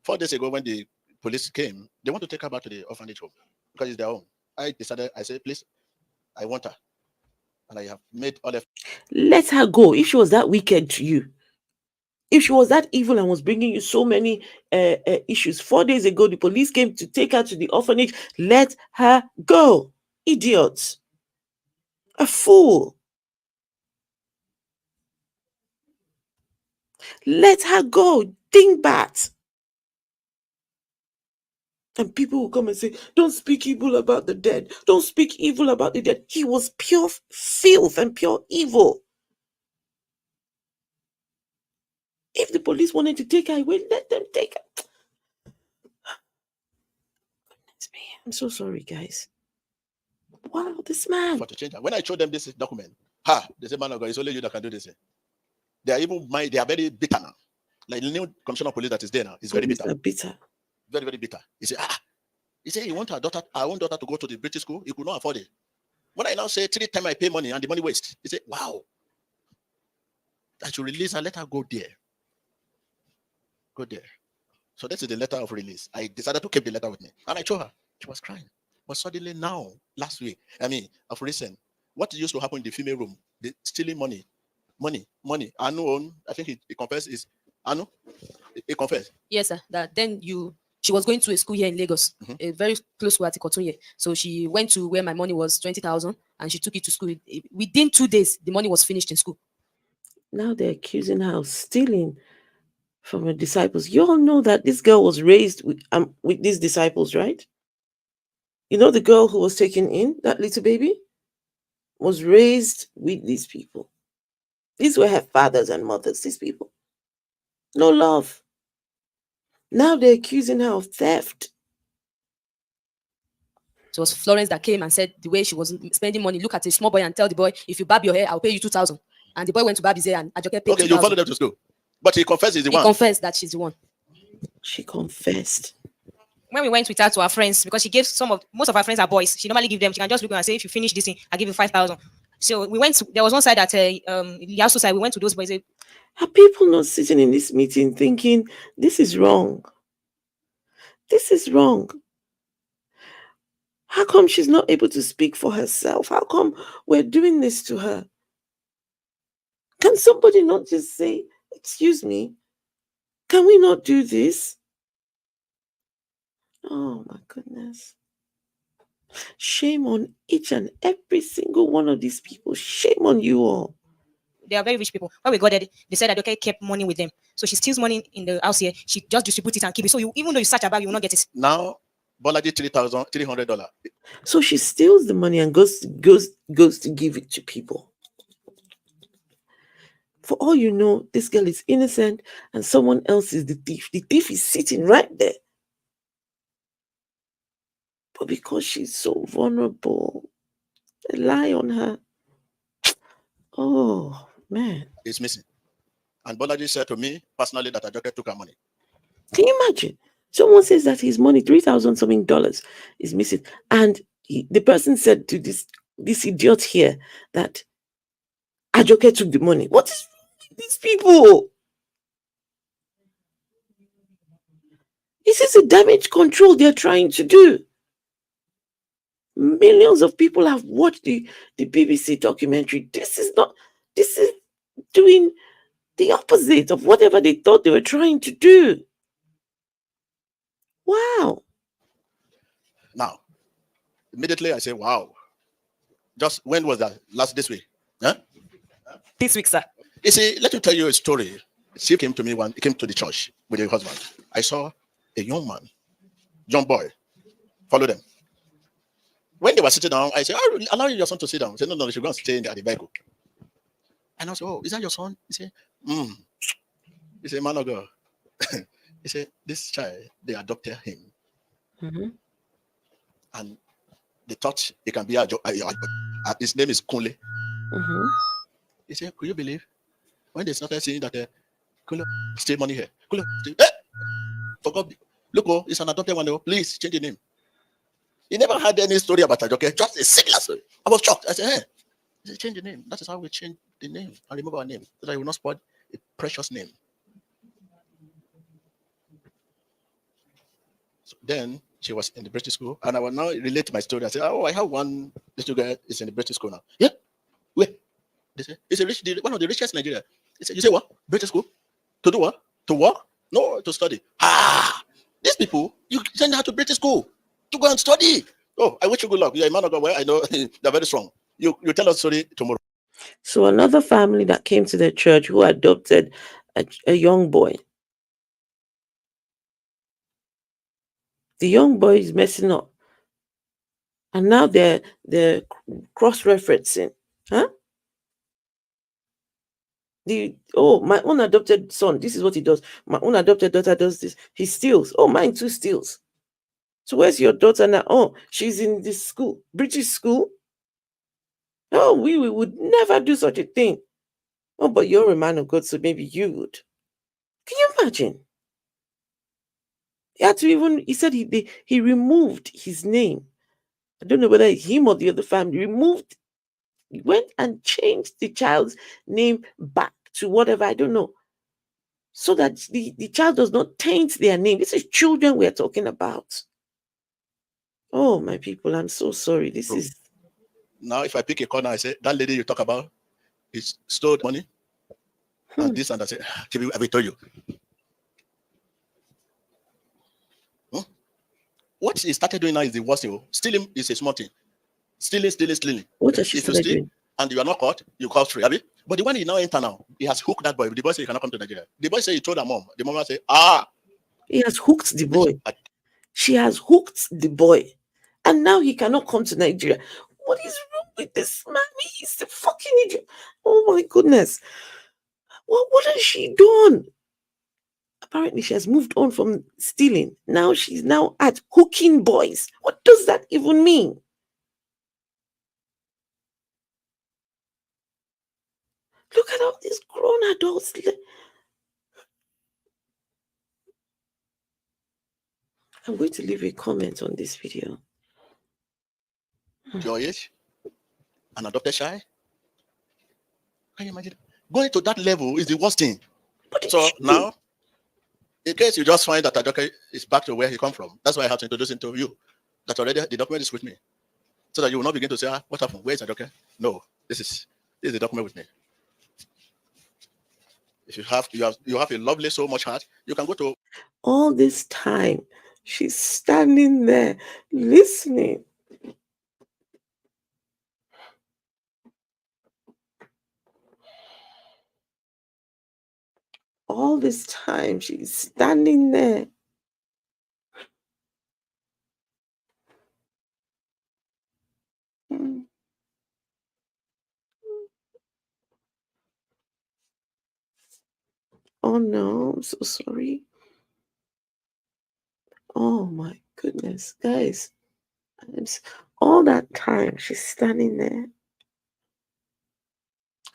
4 days ago, when the police came, they want to take her back to the orphanage home because it's their own. I said, please, I want her. And I have made all of. Let her go. If she was that wicked to you, if she was that evil and was bringing you so many issues, 4 days ago, the police came to take her to the orphanage. Let her go. Idiots. A fool. Let her go. Dingbat. And people will come and say, don't speak evil about the dead. Don't speak evil about the dead. He was pure filth and pure evil. If the police wanted to take her away, let them take her. I'm so sorry, guys. Wow, this man. For to change her. When I showed them this document, they said, man of God, it's only you that can do this. They are even they are very bitter now. Like the new commissioner of police that is there now is very bitter. Very, very bitter. He said, you want our daughter, our own daughter to go to the British school? He could not afford it. When I now say 3 times I pay money and the money waste, he said, wow. I should release her, let her go there. Go there. So this is the letter of release. I decided to keep the letter with me. And I showed her. She was crying. But suddenly now, last week, of recent, what used to happen in the female room, the stealing money. Anu, I think he confessed is Anu. He confessed. Yes, sir. That then she was going to a school here in Lagos, very close to Atikotunye. So she went to where my money was 20,000 and she took it to school. Within 2 days, the money was finished in school. Now they're accusing her of stealing from her disciples. You all know that this girl was raised with these disciples, right? You know the girl who was taken in, that little baby, was raised with these people. These were her fathers and mothers, these people. No love. Now they're accusing her of theft. So it was Florence that came and said the way she was spending money, look at a small boy and tell the boy, if you barb your hair, I'll pay you 2,000. And the boy went to barb his hair and Ajoke paid 2,000. Okay, you follow them to school. But he confessed he's the one. He confessed that she's the one. She confessed. When we went with her to our friends, because she gave most of our friends are boys. She normally give them. She can just look and say, if you finish this thing, I'll give you 5,000. So we went. There was one side at the house side. We went to those boys. Are people not sitting in this meeting thinking this is wrong? This is wrong. How come she's not able to speak for herself? How come we're doing this to her? Can somebody not just say, excuse me, can we not do this? Oh my goodness. Shame on each and every single one of these people. Shame on you all. They are very rich people. When we got there, they said that Adoke kept money with them. So she steals money in the house here. She just distributes it and keep it. So even though you search about, you will not get it. Now, Bolaji $3,300. So she steals the money and goes to give it to people. For all you know, this girl is innocent and someone else is the thief. The thief is sitting right there. But because she's so vulnerable, they lie on her. Oh, man. It's missing. And Bolaji said to me personally that Ajoke took her money. Can you imagine? Someone says that his money, $3,000 something is missing. And the person said to this idiot here that Ajoke took the money. What is wrong with these people? This is a damage control they're trying to do. Millions of people have watched the BBC documentary. This is doing the opposite of whatever they thought they were trying to do. Wow. Now, immediately I say, wow. Just when was that? This week? Huh? This week, sir. You see, let me tell you a story. She came to me he came to the church with her husband. I saw a young man, young boy, follow them. When they were sitting down, I said, oh, allow your son to sit down. He said, no, you should go and stay at the vehicle. And I said, oh, is that your son? He said, He said, man of God. He said, this child, they adopted him. Mm-hmm. And they thought it can be his name is Kunle. Mm-hmm. He said, could you believe? When they started saying that Kunle stay money here. Kunle, for God, look, it's an adopted one. Please change the name. He never had any story about Ajoke, just a similar story. I was shocked. I said, hey, he said, change the name. That is how we change the name and remove our name, so that I will not spoil a precious name. So then she was in the British school, and I will now relate to my story. I said, oh, I have one little girl is in the British school now. Yeah, where? They say, it's one of the richest in Nigeria. He said, you say what? British school? To do what? To work? No, to study. These people, you send her to British school to go and study. Oh, I wish you good luck. You're a man of God. Well, I know they're very strong. You tell us story tomorrow. So another family that came to their church who adopted a young boy. The young boy is messing up. And now they're cross-referencing. Huh? My own adopted son, this is what he does. My own adopted daughter does this. He steals. Oh, mine too steals. So where's your daughter now? Oh, she's in this school, British school. Oh, we would never do such a thing. Oh, but you're a man of God, so maybe you would. Can you imagine? He had to he said he removed his name. I don't know whether it's him or the other family. He went and changed the child's name back to whatever, I don't know. So that the child does not taint their name. This is children we're talking about. Oh, my people, I'm so sorry. This is... Now, if I pick a corner, I say, that lady you talk about is stole money. And this and I say, I will tell you. What he started doing now is the worst thing. Stealing is a small thing. Stealing. What has she if you started steal doing? and you are not caught, you caught free. But the one he now enter now, he has hooked that boy. The boy said he cannot come to Nigeria. The boy said he told her mom. The mom said, he has hooked the boy. She has hooked the boy. And now he cannot come to Nigeria. What is wrong with this man? He's a fucking idiot. Oh my goodness. What has she done? Apparently she has moved on from stealing. Now she's now at hooking boys. What does that even mean? Look at all these grown adults. I'm going to leave a comment on this video. Your age, an adopted child. Can you imagine? Going to that level is the worst thing. So now, in case you just find that Ajoke is back to where he come from, that's why I have to introduce him to you. That already the document is with me, so that you will not begin to say, "What happened? Where is Ajoke?" No, this is the document with me. If you have a lovely, so much heart, you can go to. All this time, she's standing there listening. All this time, she's standing there. Oh no, I'm so sorry. Oh my goodness, guys. All that time, she's standing there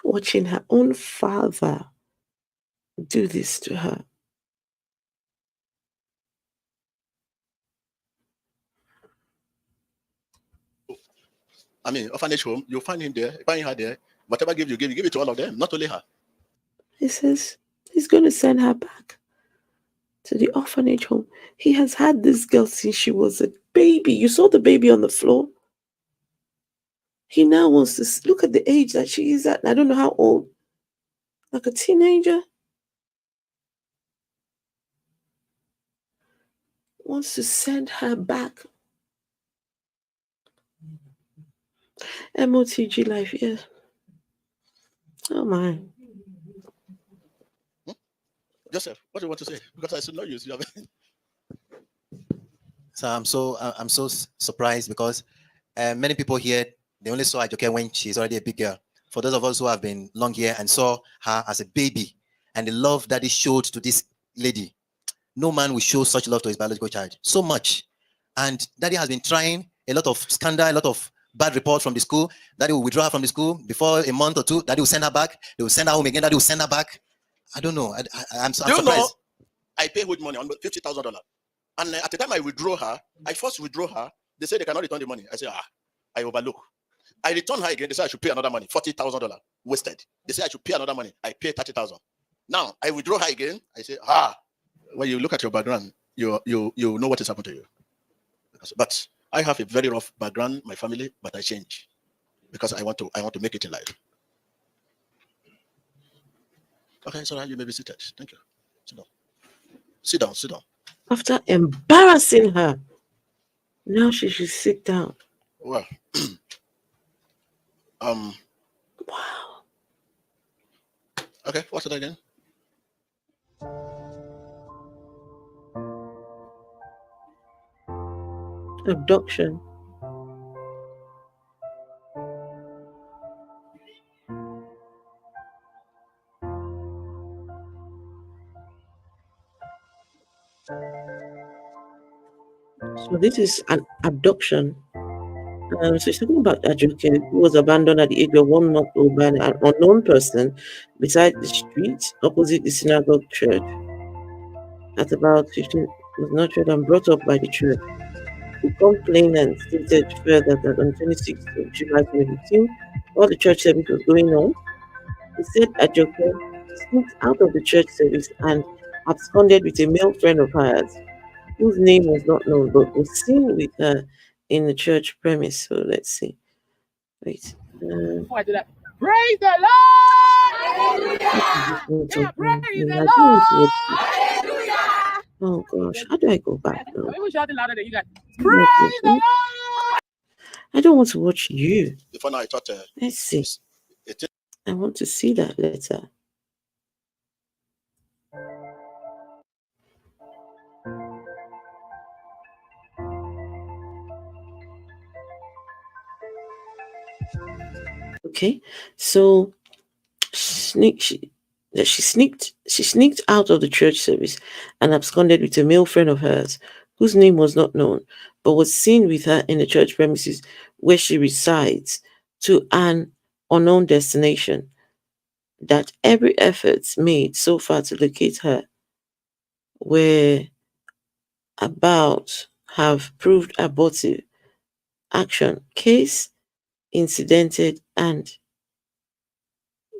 watching her own father do this to her. I mean, orphanage home, you'll find him there, find her there. Whatever gift you give it to all of them, not only her. He says he's going to send her back to the orphanage home. He has had this girl since she was a baby. You saw the baby on the floor. He now wants to look at the age that she is at. I don't know how old. Like a teenager. Wants to send her back. MOTG life, yeah. Oh my. Joseph, what do you want to say? Because I should know you. So I'm so surprised because many people here, they only saw Ajoke when she's already a big girl. For those of us who have been long here and saw her as a baby and the love that he showed to this lady, no man will show such love to his biological child. So much. And daddy has been trying a lot of scandal, a lot of bad reports from the school. Daddy will withdraw her from the school before a month or two. Daddy will send her back. They will send her home again. Daddy will send her back. I don't know. I'm Do you surprised. know, I pay with money on $50,000. And at the time I withdraw her, I first withdraw her. They say they cannot return the money. I say, I overlook. I return her again. They say I should pay another money, $40,000 wasted. They say I should pay another money. I pay $30,000. Now I withdraw her again. I say, when you look at your background, you know what has happened to you. But I have a very rough background, my family, but I change because I want to make it in life. Okay, so now you may be seated. Thank you. Sit down. Sit down. Sit down. After embarrassing her, now she should sit down. Well, Wow. Okay, what's it again? Abduction. So this is an abduction. So she's talking about Ajoke, who was abandoned at the age of 1 month old by an unknown person beside the street opposite the synagogue church. At about 15, was nurtured and brought up by the church. The complainant stated further that on 26th of July 2015, while the church service was going on, he said Ajoke sneaked out of the church service and absconded with a male friend of hers, whose name was not known, but was seen with her in the church premise. So let's see. Wait. Before I do that, praise the Lord! Yeah, praise the Lord! Oh gosh, how do I go back now? Maybe shouting louder than you guys. Praise the Lord! I don't want to watch you. Before now, I thought. Let's see. I want to see that letter. Okay, so she sneaked out of the church service and absconded with a male friend of hers, whose name was not known, but was seen with her in the church premises where she resides, to an unknown destination. That every effort made so far to locate her were about have proved abortive. Action, case, incidented, and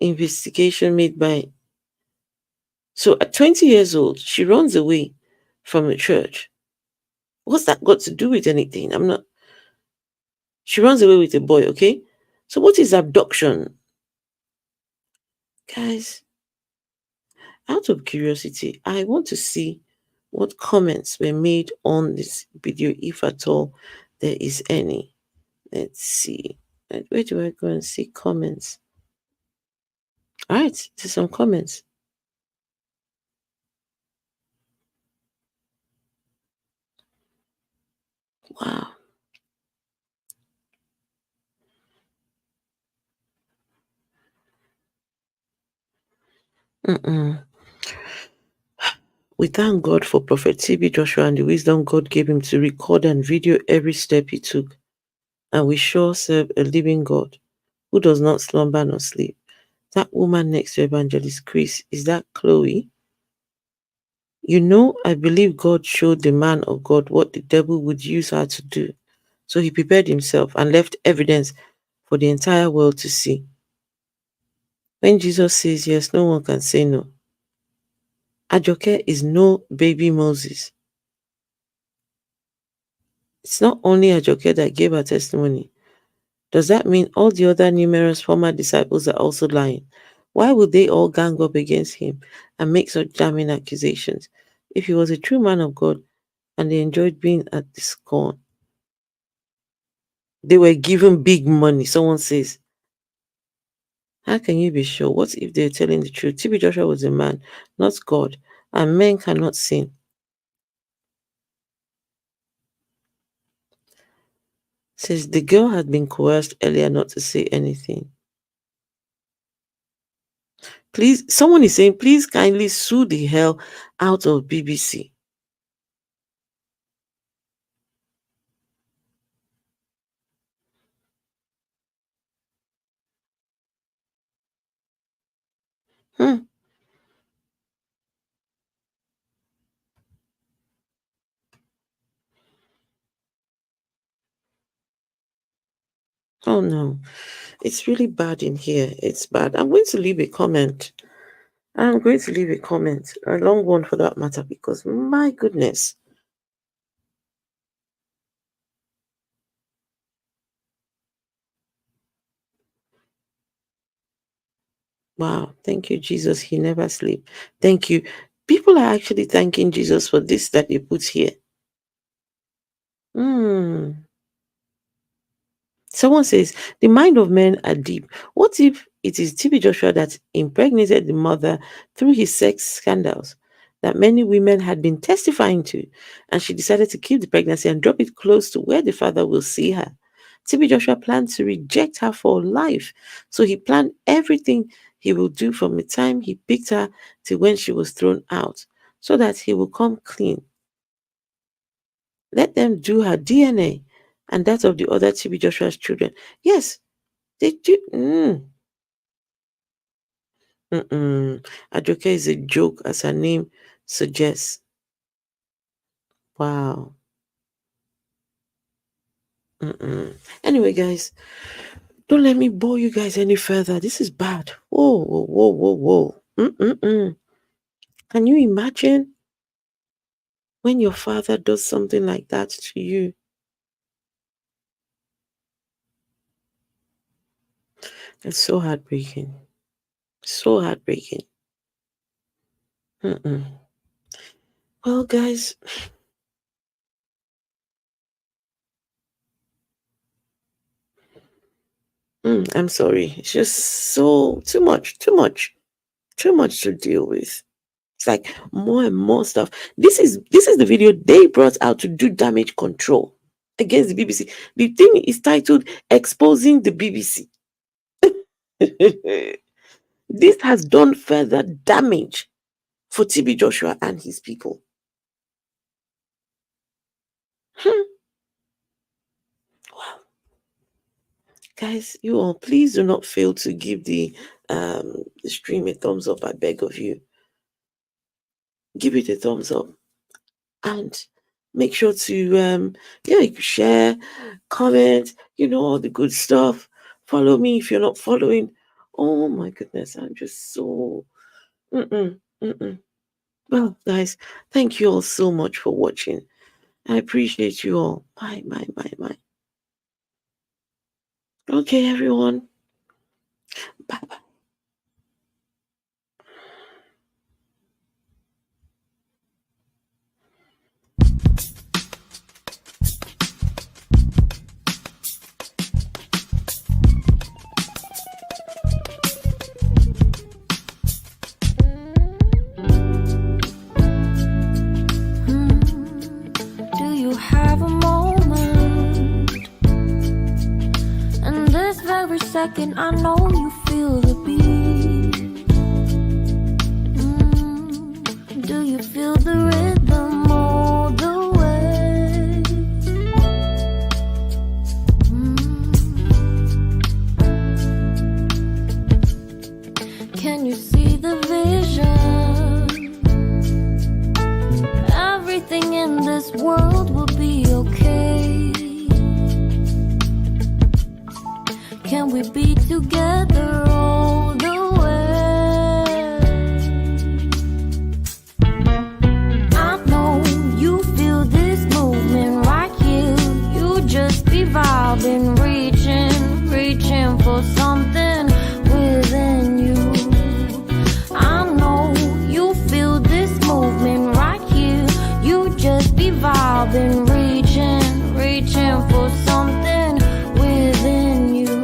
investigation made by. So at 20 years old, she runs away from a church. What's that got to do with anything? I'm not. She runs away with a boy, okay? So what is abduction? Guys, out of curiosity, I want to see what comments were made on this video, if at all there is any. Let's see. Where do I go and see comments? All right, there's some comments. Wow. We thank God for Prophet TB Joshua and the wisdom God gave him to record and video every step he took. And we sure serve a living God who does not slumber nor sleep. That woman next to Evangelist Chris, is that Chloe? You know, I believe God showed the man of God what the devil would use her to do. So he prepared himself and left evidence for the entire world to see. When Jesus says yes, no one can say no. Ajoke is no baby Moses. It's not only Ajoke that gave her testimony. Does that mean all the other numerous former disciples are also lying? Why would they all gang up against him and make such damning accusations? If he was a true man of God and they enjoyed being at the scorn, they were given big money, someone says. How can you be sure? What if they're telling the truth? TB Joshua was a man, not God, and men cannot sin. Says the girl had been coerced earlier not to say anything. Please, someone is saying, please kindly sue the hell out of BBC. Oh no, it's really bad in here. It's bad. I'm going to leave a comment. I'm going to leave a comment, a long one for that matter, because my goodness. Wow, thank you, Jesus. He never sleep. Thank you. People are actually thanking Jesus for this that he puts here. Someone says, the mind of men are deep. What if it is TB Joshua that impregnated the mother through his sex scandals that many women had been testifying to, and she decided to keep the pregnancy and drop it close to where the father will see her? TB Joshua planned to reject her for life, so he planned everything he will do from the time he picked her to when she was thrown out, so that he will come clean. Let them do her DNA and that of the other TB Joshua's children. Yes, they do. Ajoke is a joke, as her name suggests. Wow. Anyway, guys, don't let me bore you guys any further. This is bad. Whoa. Can you imagine when your father does something like that to you? It's so heartbreaking. So heartbreaking. Well, guys, I'm sorry. It's just too much to deal with. It's like more and more stuff. This is the video they brought out to do damage control against the BBC. The thing is titled "Exposing the BBC." This has done further damage for TB Joshua and his people. Wow. Guys, you all, please do not fail to give the stream a thumbs up. I beg of you. Give it a thumbs up. And Make sure to share, comment, all the good stuff. Follow me if you're not following. Oh my goodness, I'm just so Well, guys, thank you all so much for watching. I appreciate you all. Bye. Okay, everyone. Bye. Do you have a moment? And this very second, I know you feel the beat. Do you feel the rhythm all the way? Can you see the vision? Everything in this world will be okay. Can we be together all the way? I know you feel this movement right here. You just be vibing, reaching for something within you. I know you feel this movement right here. You just be vibing, reaching for something within you.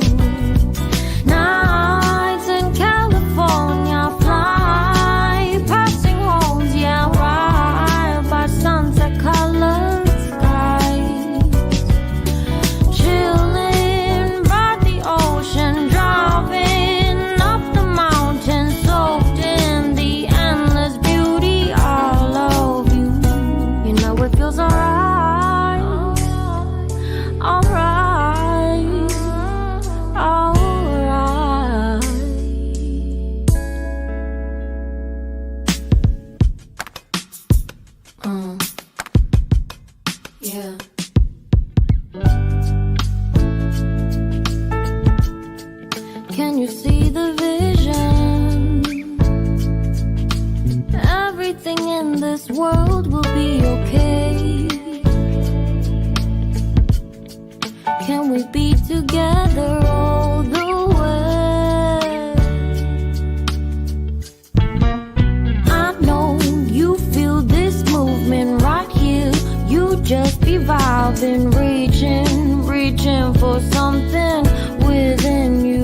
Nights in California, fly passing homes, yeah, right by sunset colored skies. Chilling by the ocean, driving up the mountain, soaked in the endless beauty all of you. You know it feels alright, alright. Yeah. Can you see the vision? Everything in this world will be okay. Can we be together all the way? I know you feel this movement right here. You just be vibing, reaching for something within you.